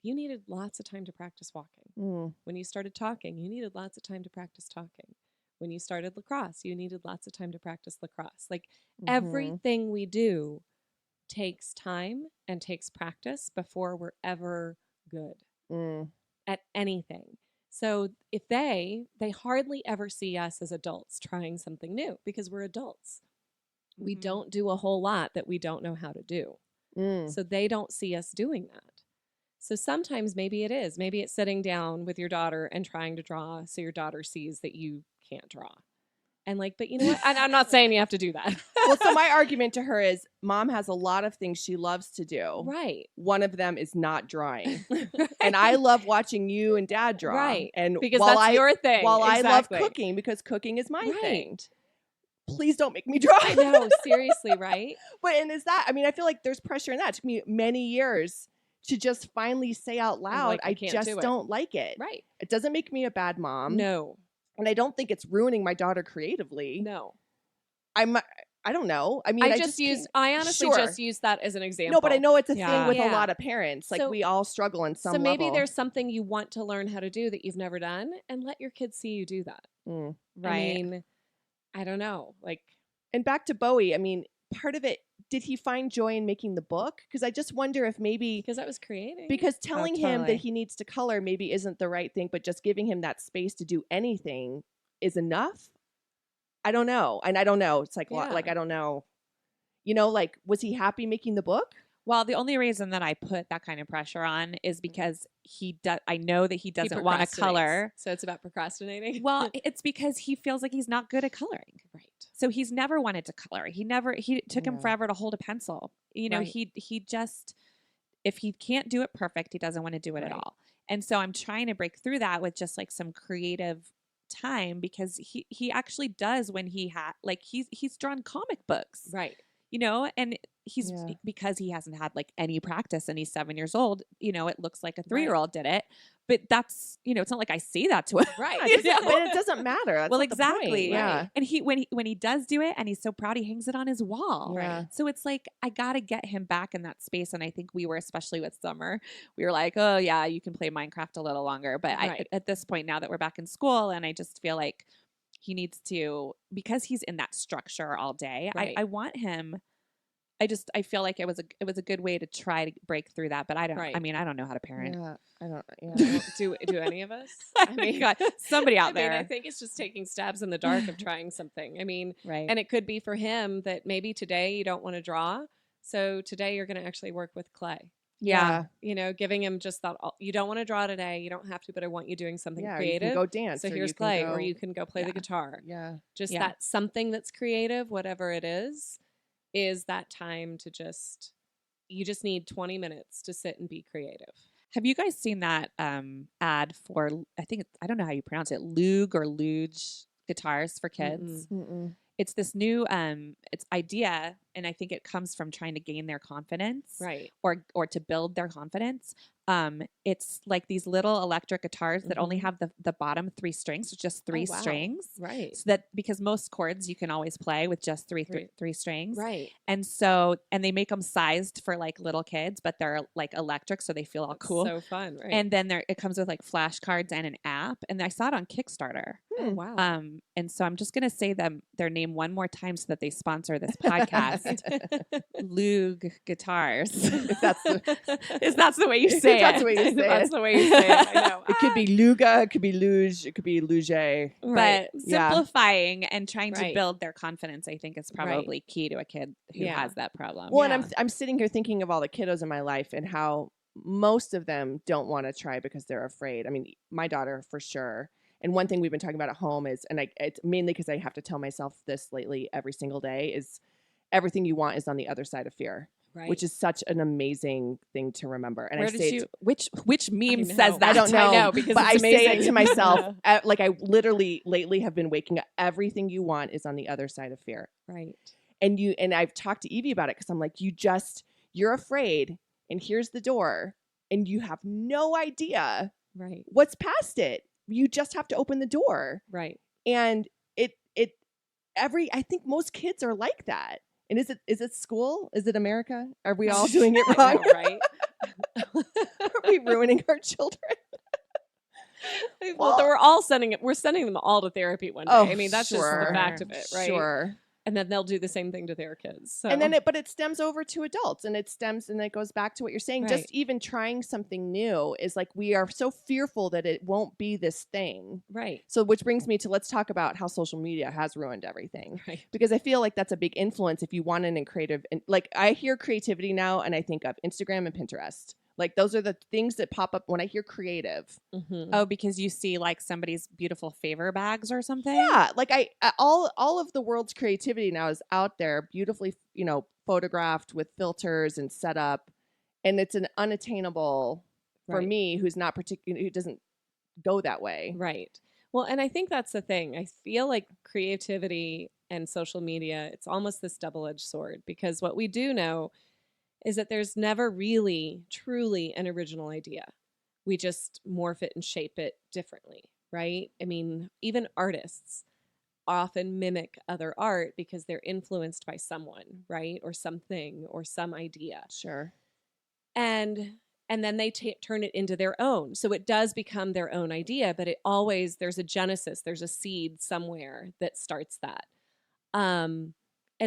you needed lots of time to practice walking. When you started talking, you needed lots of time to practice talking. When you started lacrosse, you needed lots of time to practice lacrosse. Like everything we do takes time and takes practice before we're ever good at anything. So if they hardly ever see us as adults trying something new because we're adults. We don't do a whole lot that we don't know how to do. So they don't see us doing that. So sometimes maybe it is. Maybe it's sitting down with your daughter and trying to draw so your daughter sees that you can't draw. And like, but you know what? And I'm not saying you have to do that. Well, so my argument to her is mom has a lot of things she loves to do. Right. One of them is not drawing. And I love watching you and dad draw. Right. And Because while that's your thing. While Exactly. I love cooking because cooking is my thing. Right. Please don't make me draw. I know, seriously, right? But and is that, I mean, I feel like there's pressure in that. It took me many years to just finally say out loud, like, I I can't just do it. don't like it. Right. It doesn't make me a bad mom. No. And I don't think it's ruining my daughter creatively. No. I don't know. I mean, I honestly Sure. just used that as an example. No, but I know it's a Yeah. thing with a Yeah. lot of parents. Like So- we all struggle in some So maybe level. there's something you want to learn how to do that you've never done, and let your kids see you do that. Mm. Right. I mean, I don't know. Like, And back to Bowie, I mean, part of it, did he find joy in making the book? Because I just wonder if maybe because I was creating. because telling him that totally. he needs to color maybe isn't the right thing, but just giving him that space to do anything is enough. I don't know. And I don't know. It's like, Yeah. like, I don't know. You know, like, was he happy making the book? Well, the only reason that I put that kind of pressure on is because I know that he he doesn't want to procrastinates. color. So it's about procrastinating. Well, it's because he feels like he's not good at coloring. right. So he's never wanted to color. He took him Yeah. forever to hold a pencil. You know, Right. he just, if he can't do it perfect, he doesn't want to do it at Right. all. And so I'm trying to break through that with just like some creative time, because he actually does when he he's drawn comic books. Right. you know, and he's Yeah. because he hasn't had like any practice and he's 7 years old, you know, it looks like a Right. 3-year-old did it. But that's, you know, it's not like I say that to him. Right. It doesn't- but it doesn't matter. That's Well, not the point. exactly. Yeah. And when he does do it and he's so proud, he hangs it on his wall. Yeah. So it's like I gotta get him back in that space. And I think we were, especially with Summer, we were like, oh yeah, you can play Minecraft a little longer. But Right. at this point now that we're back in school, and I just feel like he needs to, because he's in that structure all day. Right. I want him. I feel like it was a good way to try to break through that. But I don't. Right. I mean, I don't know how to parent. Yeah. I don't. Yeah. Do any of us? I mean, God, somebody out there. I think it's just taking stabs in the dark of trying something. I mean, Right. and it could be for him that maybe today you don't want to draw, so today you're going to actually work with clay. yeah. You know, giving him just that. You don't want to draw today. You don't have to, but I want you doing something Yeah. You creative. can go dance. So or here's you can clay, go- or you can go play Yeah. the guitar. Yeah. Just Yeah. that something that's creative, whatever it is that time to just. You just need 20 minutes to sit and be creative. Have you guys seen that ad for, I don't know how you pronounce it, Lug or Luge guitars for kids? Mm-mm. It's this new it's idea, and I think it comes from trying to gain their confidence, Right. or to build their confidence. It's like these little electric guitars that only Mhm. have the bottom 3 strings, so just 3 wow. strings. Right. So that, because most chords you can always play with just three strings. Right. And so, and they make them sized for like little kids, but they're like electric, so they feel all cool. So fun. Right. And then it comes with like flashcards and an app. And I saw it on Kickstarter. oh, wow. And so I'm just gonna say their name one more time so that they sponsor this podcast. Lug Guitars. If that's the, If that's the way you say if that's it. the way you say That's it. the way you say it. I know. It could be Luga. It could be Luge. It could be Luge. But Yeah. simplifying and trying to Right. build their confidence, I think, is probably key to a kid who Yeah. has that problem. Well, and Yeah. I'm sitting here thinking of all the kiddos in my life and how most of them don't want to try because they're afraid. I mean, my daughter for sure. And one thing we've been talking about at home is, and it's mainly because I have to tell myself this lately every single day, is everything you want is on the other side of fear, Right. which is such an amazing thing to remember. And Where I did say you? it, Which meme I says know. that? I don't know, I know, because but it's I say it amazing. to myself, Yeah. like I literally lately have been waking up. Everything you want is on the other side of fear. right. And I've talked to Evie about it because I'm like, you're afraid, and here's the door, and you have no idea Right. what's past it. You just have to open the door. Right. And I think most kids are like that. And is it school? Is it America? Are we all doing it I wrong? know, right. Are we ruining our children? Well, we're sending them all to therapy one day. I mean, that's just sure. the fact of it, right? Sure. And then they'll do the same thing to their kids. So. And then but it stems over to adults, and it goes back to what you're saying. Right. Just even trying something new is like, we are so fearful that it won't be this thing. right. So which brings me to, let's talk about how social media has ruined everything. Right. Because I feel like that's a big influence if you want an creative, and like I hear creativity now and I think of Instagram and Pinterest. Like those are the things that pop up when I hear creative. Mm-hmm. Oh, because you see like somebody's beautiful favor bags or something. Yeah, like all of the world's creativity now is out there, beautifully, photographed with filters and set up, and it's an unattainable for Right. me, who's not who doesn't go that way. Right. Well, and I think that's the thing. I feel like creativity and social media, it's almost this double-edged sword, because what we do know is that there's never really, truly an original idea. We just morph it and shape it differently, right? I mean, even artists often mimic other art because they're influenced by someone, right? Or something or some idea. Sure. And then they turn it into their own. So it does become their own idea, but there's a genesis, there's a seed somewhere that starts that. And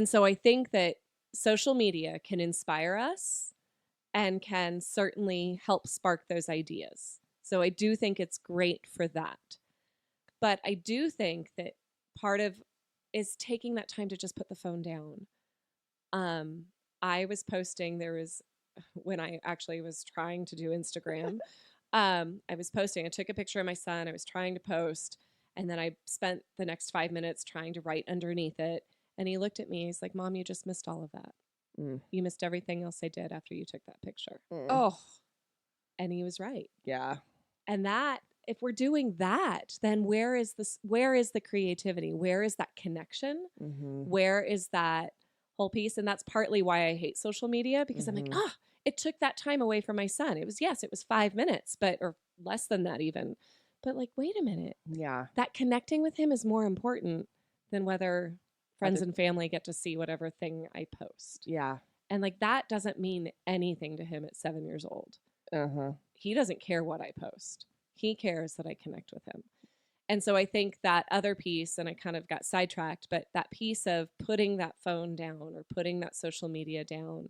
so I think that social media can inspire us and can certainly help spark those ideas. So I do think it's great for that. But I do think that part of is taking that time to just put the phone down. I was posting, when I actually was trying to do Instagram, I took a picture of my son, I was trying to post, and then I spent the next 5 minutes trying to write underneath it. And he looked at me, he's like, Mom, you just missed all of that. Mm. You missed everything else I did after you took that picture. Oh, And he was right. Yeah. And that, if we're doing that, then where is the creativity? Where is that connection? Mm-hmm. Where is that whole piece. And that's partly why I hate social media, because I'm like, it took that time away from my son. It was 5 minutes, or less than that even. But like, wait a minute. Yeah. That connecting with him is more important than whether friends and family get to see whatever thing I post. Yeah. And like, that doesn't mean anything to him at 7 years old. Uh-huh. He doesn't care what I post. He cares that I connect with him. And so I think that other piece, and I kind of got sidetracked, but that piece of putting that phone down or putting that social media down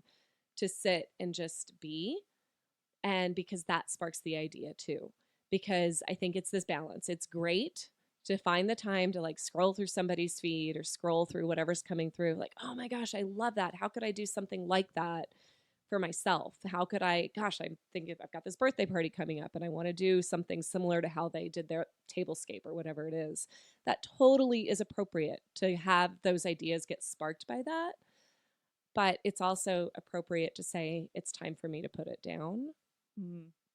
to sit and just be, and because that sparks the idea too. Because I think it's this balance. It's great to find the time to like scroll through somebody's feed or scroll through whatever's coming through. Like, oh my gosh, I love that. How could I do something like that for myself? How could I, I'm thinking I've got this birthday party coming up and I want to do something similar to how they did their tablescape or whatever it is. That totally is appropriate to have those ideas get sparked by that. But it's also appropriate to say, it's time for me to put it down.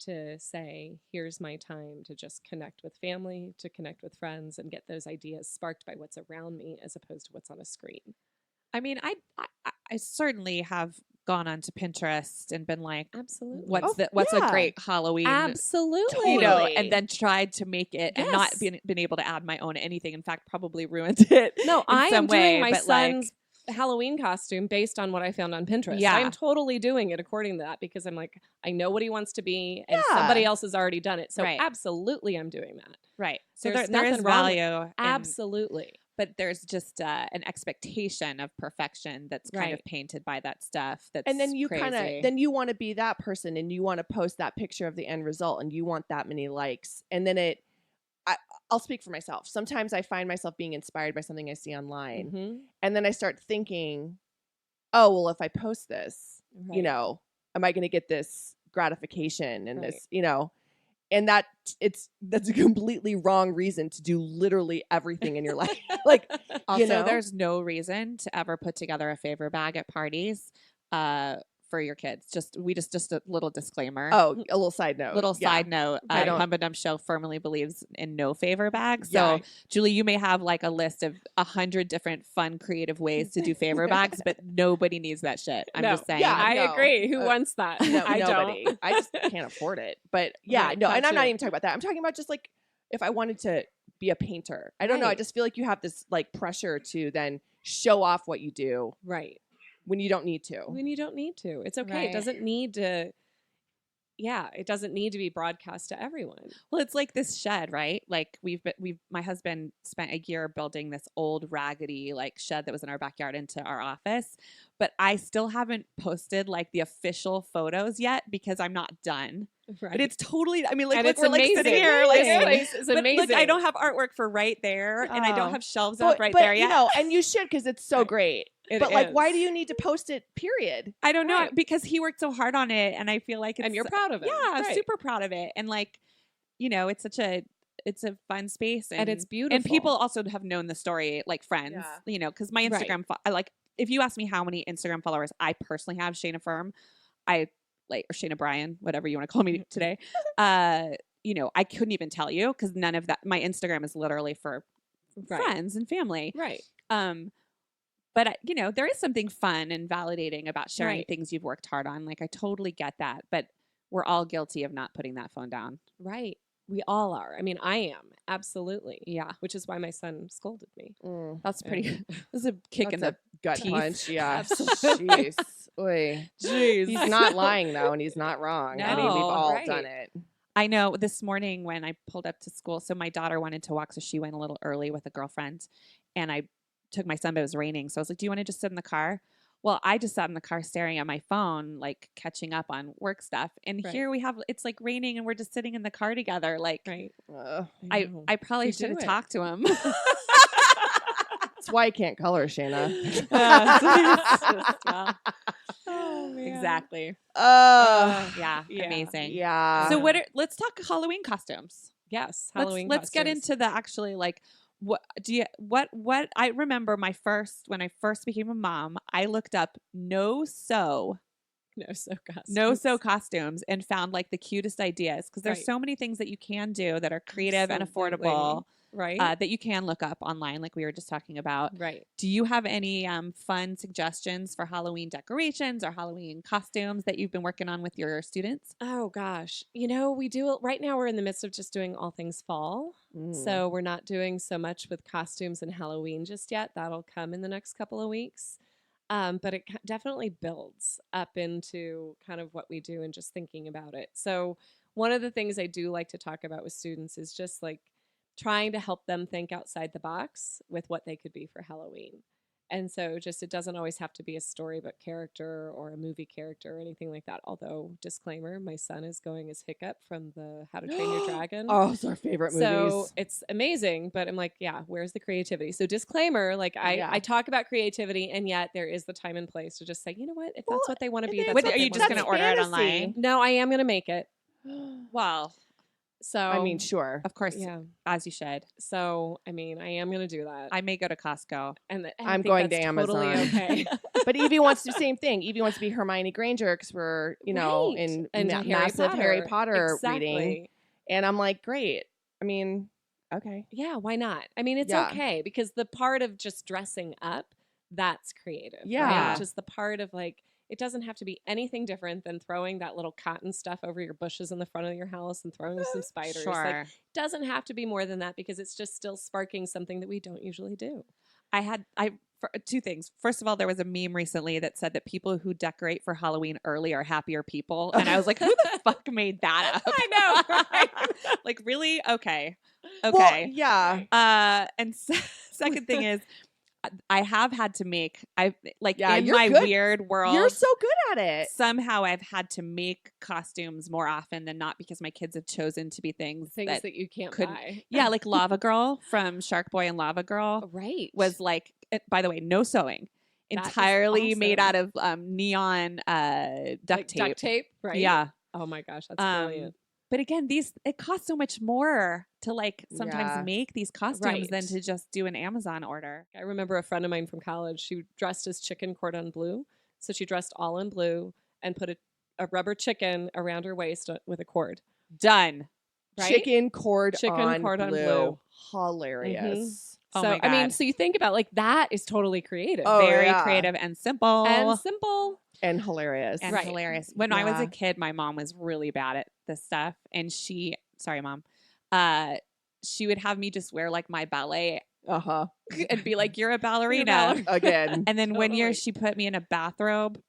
To say, here's my time to just connect with family, to connect with friends, and get those ideas sparked by what's around me as opposed to what's on a screen. I mean, I certainly have gone onto Pinterest and been like, absolutely, what's a great Halloween, absolutely, you know, and then tried to make it and not been able to add my own anything. In fact, probably ruined it. No, I am doing my son's like, Halloween costume based on what I found on Pinterest. Yeah. I'm totally doing it according to that because I'm like, I know what he wants to be and somebody else has already done it. So absolutely I'm doing that. Right. So There's there is nothing wrong with value. absolutely. But there's just an expectation of perfection that's kind of painted by that stuff. That's and then you crazy. Then you want to be that person and you want to post that picture of the end result and you want that many likes. And then I'll speak for myself. Sometimes I find myself being inspired by something I see online. And then I start thinking, oh, well, if I post this, you know, am I going to get this gratification and this, you know, and that's a completely wrong reason to do literally everything in your life. Like, also, you know? There's no reason to ever put together a favor bag at parties. For your kids. Just a little disclaimer. Oh, a little side note. Side note. Pump and Dump Show firmly believes in no favor bags. So, Julie, you may have like a list of 100 different fun, creative ways to do favor bags, but nobody needs that shit. I'm just saying. Yeah, I agree. Who wants that? No, I nobody. don't. I just can't afford it. But and I'm not even talking about that. I'm talking about just like if I wanted to be a painter. I don't know. I just feel like you have this like pressure to then show off what you do. Right. When you don't need to. When you don't need to. It's okay. Right. It doesn't need to. Yeah, it doesn't need to be broadcast to everyone. Well, it's like this shed, right? Like my husband spent a year building this old raggedy like shed that was in our backyard into our office, but I still haven't posted like the official photos yet because I'm not done. Right. But it's totally, I mean, like, and look, it's we're amazing. like sitting here, like, this place is amazing. Look, I don't have artwork for right there, and I don't have shelves up right but, there yet. You know, and you should because it's so great. But like, why do you need to post it? Period. I don't know because he worked so hard on it, and I feel like it's, and you're proud of it. Yeah, I'm super proud of it, and like, you know, it's a fun space, and it's beautiful. And people also have known the story, like friends, you know, because my Instagram, like, if you ask me how many Instagram followers I personally have, Shayna Firm, or Shayna Bryan, whatever you want to call me today, you know, I couldn't even tell you because none of that. My Instagram is literally for friends and family, right? But you know, there is something fun and validating about sharing things you've worked hard on. Like, I totally get that, but we're all guilty of not putting that phone down. Right. We all are. I mean, I am. Absolutely. Yeah. Which is why my son scolded me. That's pretty. That's a kick in the gut teeth. punch. Yeah. Jeez. Oy. Jeez. He's not lying though, and he's not wrong. I mean, we've all done it. I know. This morning when I pulled up to school, so my daughter wanted to walk, so she went a little early with a girlfriend, and I took my son, but it was raining. So I was like, do you want to just sit in the car? Well, I just sat in the car staring at my phone, like catching up on work stuff. And here we have, it's like raining and we're just sitting in the car together. Like, I probably should have talked to him. That's why I can't color, Shayna. Oh, man. Exactly. Yeah. Amazing. Yeah. So let's talk Halloween costumes. Yes. Let's get into the actually like, what I remember when I first became a mom, I looked up no sew costumes and found like the cutest ideas because there's so many things that you can do that are creative and affordable. Right. that you can look up online, like we were just talking about. Right. Do you have any fun suggestions for Halloween decorations or Halloween costumes that you've been working on with your students? Oh gosh. We do right now we're in the midst of just doing all things fall. So we're not doing so much with costumes and Halloween just yet. That'll come in the next couple of weeks. But it definitely builds up into kind of what we do and just thinking about it. So one of the things I do like to talk about with students is just like trying to help them think outside the box with what they could be for Halloween. And so just it doesn't always have to be a storybook character or a movie character or anything like that. Although, disclaimer, my son is going as Hiccup from the How to Train Your Dragon. Oh, it's our favorite movies. So it's amazing, but I'm like, yeah, where's the creativity? So disclaimer, like I talk about creativity, and yet there is the time and place to just say, you know what, if that's what they want to be, that's What, what are they you wanna just be. going to order it online? No, I am going to make it. Well, So I mean, sure. of course, yeah. as you should. So I mean, I am going to do that. I may go to Costco. And I'm think going that's to totally Amazon. okay. But Evie wants to do the same thing. Evie wants to be Hermione Granger because we're, Right. in And massive Harry Potter exactly. reading. And I'm like, great. I mean, okay. Yeah, why not? I mean, it's Yeah. okay because the part of just dressing up, that's creative. Yeah. Right? Just the part of like, it doesn't have to be anything different than throwing that little cotton stuff over your bushes in the front of your house and throwing some spiders. Sure. Like, doesn't have to be more than that because it's just still sparking something that we don't usually do. For two things. First of all, there was a meme recently that said that people who decorate for Halloween early are happier people. And I was like, who the fuck made that up? I know, right? Like, really? Okay. Well, Okay. yeah. And second thing is, I have had to make, Yeah, in you're my good. weird world, You're so good at it. somehow I've had to make costumes more often than not because my kids have chosen to be things Things that you can't couldn't- buy. yeah, like Lava Girl from Shark Boy and Lava Girl Right. was like, by the way, no sewing, That is entirely made out awesome. of neon duct Like tape. duct tape, right? Yeah. Oh my gosh, that's brilliant. But again, it costs so much more to sometimes Yeah. make these costumes than Right. to just do an Amazon order. I remember a friend of mine from college. She dressed as chicken cordon bleu. So she dressed all in blue and put a rubber chicken around her waist with a cord. Done. Right? Chicken cordon Cordon bleu. bleu. Hilarious. Oh so my I mean, God. so you think about like that is totally creative. Oh, Very yeah. creative and simple. and simple. And hilarious. And Right. hilarious. When I was Yeah. a kid, my mom was really bad at this stuff. And sorry, Mom, she would have me just wear like my ballet Uh-huh. and be like, you're a ballerina. Again. And then one year Totally. she put me in a bathrobe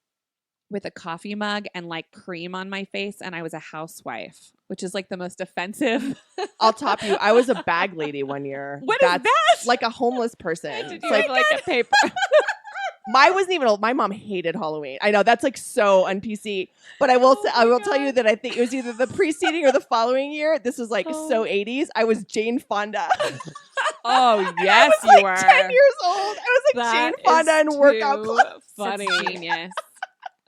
with a coffee mug and like cream on my face. And I was a housewife, which is like the most offensive. I'll top you. I was a bag lady one year. What is That's that? like a homeless person. Did It's you like, have like a paper? mine wasn't even old. My mom hated Halloween. I know that's like so un-PC. But I will I will tell you that I think it was either the preceding or the following year. This was like so 80s. I was Jane Fonda. Oh, I yes, was like you were. 10 years old. I was like That Jane Fonda is in workout too clothes. funny. It's genius.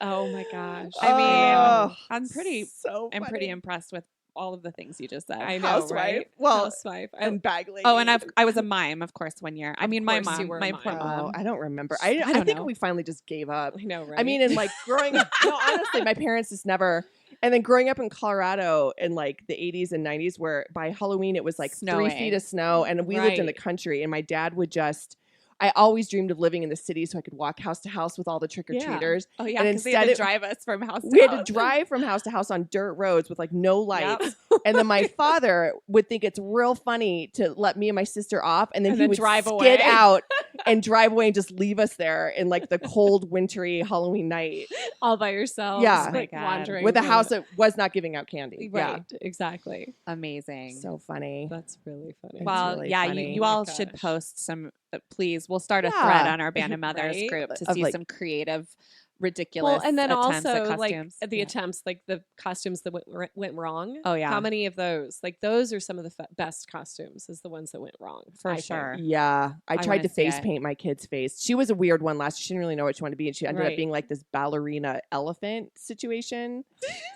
Oh my gosh. I mean, Oh, I'm pretty funny. impressed with all of the things you just said. I know, Housewife. right? Well, Housewife. and bag lady. Oh, and I was a mime, of course, one year. I mean, my course you mom, were a my mime. poor Oh, mom. I don't remember. I I don't think know. we finally just gave up. I know, right? I mean, and like growing up, no, honestly, my parents just never. And then growing up in Colorado in like the 80s and 90s, where by Halloween it was like 3 Snowing. feet of snow, and we lived in the Right. country, and my dad would just. I always dreamed of living in the city so I could walk house to house with all the trick or treaters. Oh yeah, And because they had instead to it- drive us from house to We had house. to drive from house to house on dirt roads with like no lights. Yep. And then my father would think it's real funny to let me and my sister off, and then And he then would drive skid away. out and drive away and just leave us there in like the cold, wintry Halloween night all by yourself. Yeah. Oh my like God. wandering with a through house that was not giving out candy. Right. Exactly. Amazing. Yeah, so funny. That's really funny. well, really yeah, funny. you Oh my all should gosh. post some. Please, we'll start a Yeah. thread on our Band of Mothers Right? group to Of, see like- some creative, ridiculous. Well, and then attempts at also like costumes. the Yeah. attempts, like the costumes that went wrong. Oh, yeah. How many of those? Like those are some of the best costumes. Is the ones that went wrong For I think. sure. Yeah, I tried wanna to see face it. paint my kid's face. She was a weird one last year. She didn't really know what she wanted to be, and she ended up Right. being like this ballerina elephant situation.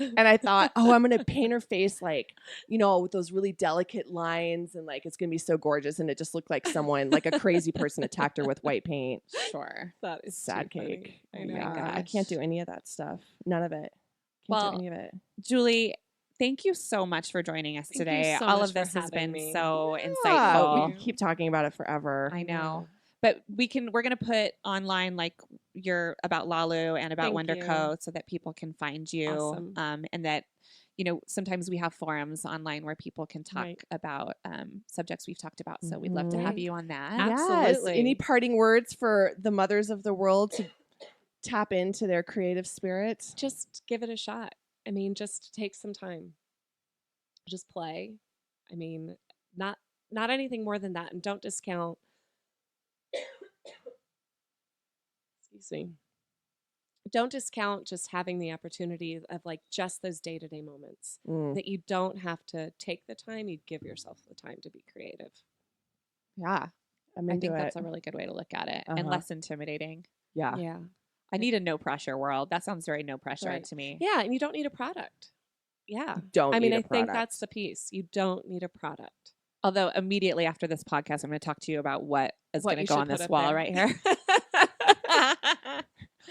And I thought, oh, I'm gonna paint her face like, with those really delicate lines, and like it's gonna be so gorgeous. And it just looked like someone, like a crazy person, attacked her with white paint. Sure. That is Sad too funny. cake. I Oh know. my God, I gosh. can't do any of that stuff. None of it. Can't Well, do any of it. Julie, thank you so much for joining us Thank you today. so All much of this for has been having me. so Yeah, insightful. we can keep talking about it forever. I know. But we're going to put online like your about LaLu and about Thank Wonder you. Co so that people can find you. Awesome. And that, sometimes we have forums online where people can talk Right. about subjects we've talked about. So we'd love to have Right. you on that. Absolutely. Yes. Any parting words for the mothers of the world to tap into their creative spirit? Just give it a shot. I mean, just take some time. Just play. I mean, not anything more than that, and don't discount. Excuse me. Don't discount just having the opportunity of like just those day-to-day moments that you don't have to take the time. You give yourself the time to be creative. Yeah. I'm I into think it. that's a really good way to look at it and Uh-huh. less intimidating. Yeah. Yeah. I need a no pressure world. That sounds very no pressure Right. to me. Yeah, and you don't need a product. Yeah. Don't I mean, need a I think product. that's the piece. You don't need a product. Although immediately after this podcast, I'm going to talk to you about what is What going you to go should on put this up wall there. right here.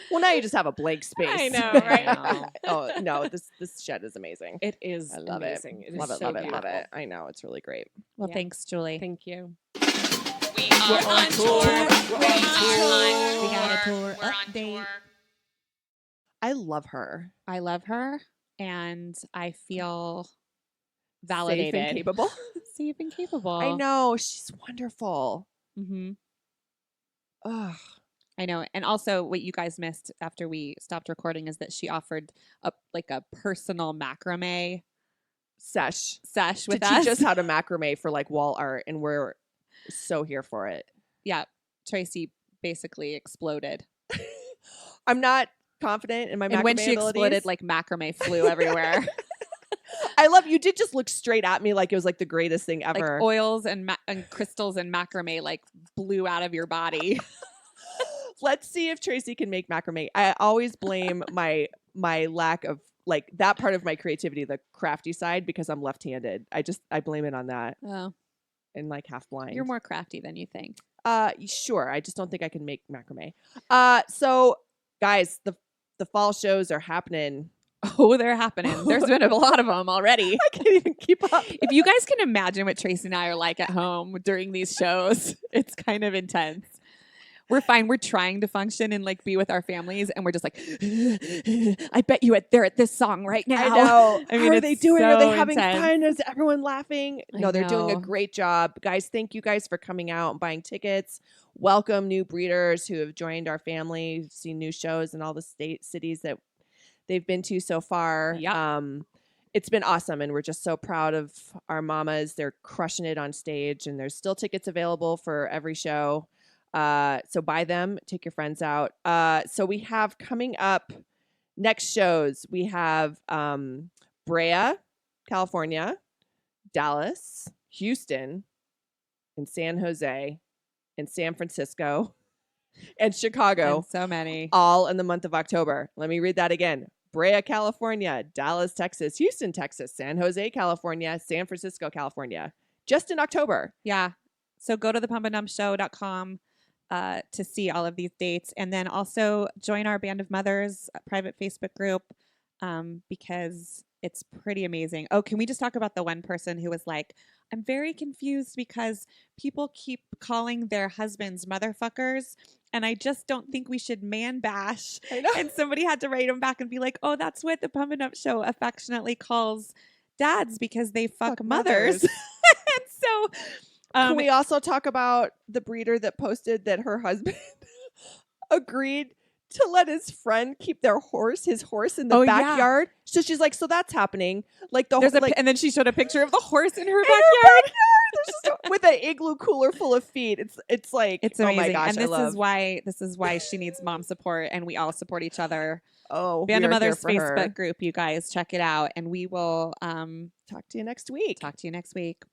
Well, now you just have a blank space. I know, right? I know. Oh no, this shed is amazing. It is I love amazing. it. It is Love it. so Love it. Love beautiful. it. I know it's really great. Well, Yeah. thanks, Julie. Thank you. We are on tour. We are We got a on tour tour. We're on update. tour. I love her. I love her, and I feel Safe validated, and capable. safe and capable. I know she's wonderful. hmm Ugh. I know. And also, what you guys missed after we stopped recording is that she offered a personal macrame Sesh sesh to with teach us. us how to macrame for like wall art, and we're so here for it. Yeah, Tracy basically exploded, I'm not confident in my macrame and when she exploded, abilities. like macrame flew everywhere. I love you. Did just look straight at me like it was like the greatest thing Like ever. oils and crystals and macrame like blew out of your body. Let's see if Tracy can make macrame. I always blame my lack of like that part of my creativity, the crafty side, because I'm left-handed. I blame it on that Oh, and like half blind. you're more crafty than you think. Sure. I just don't think I can make macrame. So guys, the fall shows are happening. Oh, they're happening. There's been a lot of them already. I can't even keep up. If you guys can imagine what Tracy and I are like at home during these shows, it's kind of intense. We're fine. We're trying to function and like be with our families, and we're just like, I bet you they're at this song right now. I know. I mean, How are it's they doing? Are so they having intense. fun? Is everyone laughing? I No, they're doing a know. great job. Guys, thank you guys for coming out and buying tickets. Welcome new breeders who have joined our family, seen new shows in all the cities that they've been to so far. Yep. It's been awesome, and we're just so proud of our mamas. They're crushing it on stage, and there's still tickets available for every show. So buy them, take your friends out. So we have coming up next shows. We have Brea, California, Dallas, Houston, and San Jose, and San Francisco, and Chicago, And so many. all in the month of October. Let me read that again. Brea, California, Dallas, Texas, Houston, Texas, San Jose, California, San Francisco, California, just in October. Yeah. So go to thepumpanddumpshow.com to see all of these dates. And then also join our Band of Mothers private Facebook group because it's pretty amazing. Oh, can we just talk about the one person who was like, I'm very confused because people keep calling their husbands motherfuckers, and I just don't think we should man bash. I know. And somebody had to write him back and be like, oh, that's what the Pump and Dump Show affectionately calls dads because they fuck mothers. And so Can we also talk about the breeder that posted that her husband agreed to let his friend keep his horse in the Oh, yeah. backyard? So she's like, so that's happening. Like there's like, and then she showed a picture of the horse in her in backyard. her backyard. There's just with an igloo cooler full of feed. It's like, It's oh amazing. my gosh, And I love. this is why she needs mom support, and we all support each other. Oh, Band we of are here Mothers for her. Facebook group, you guys check it out, and we will Talk to you next week. talk to you next week.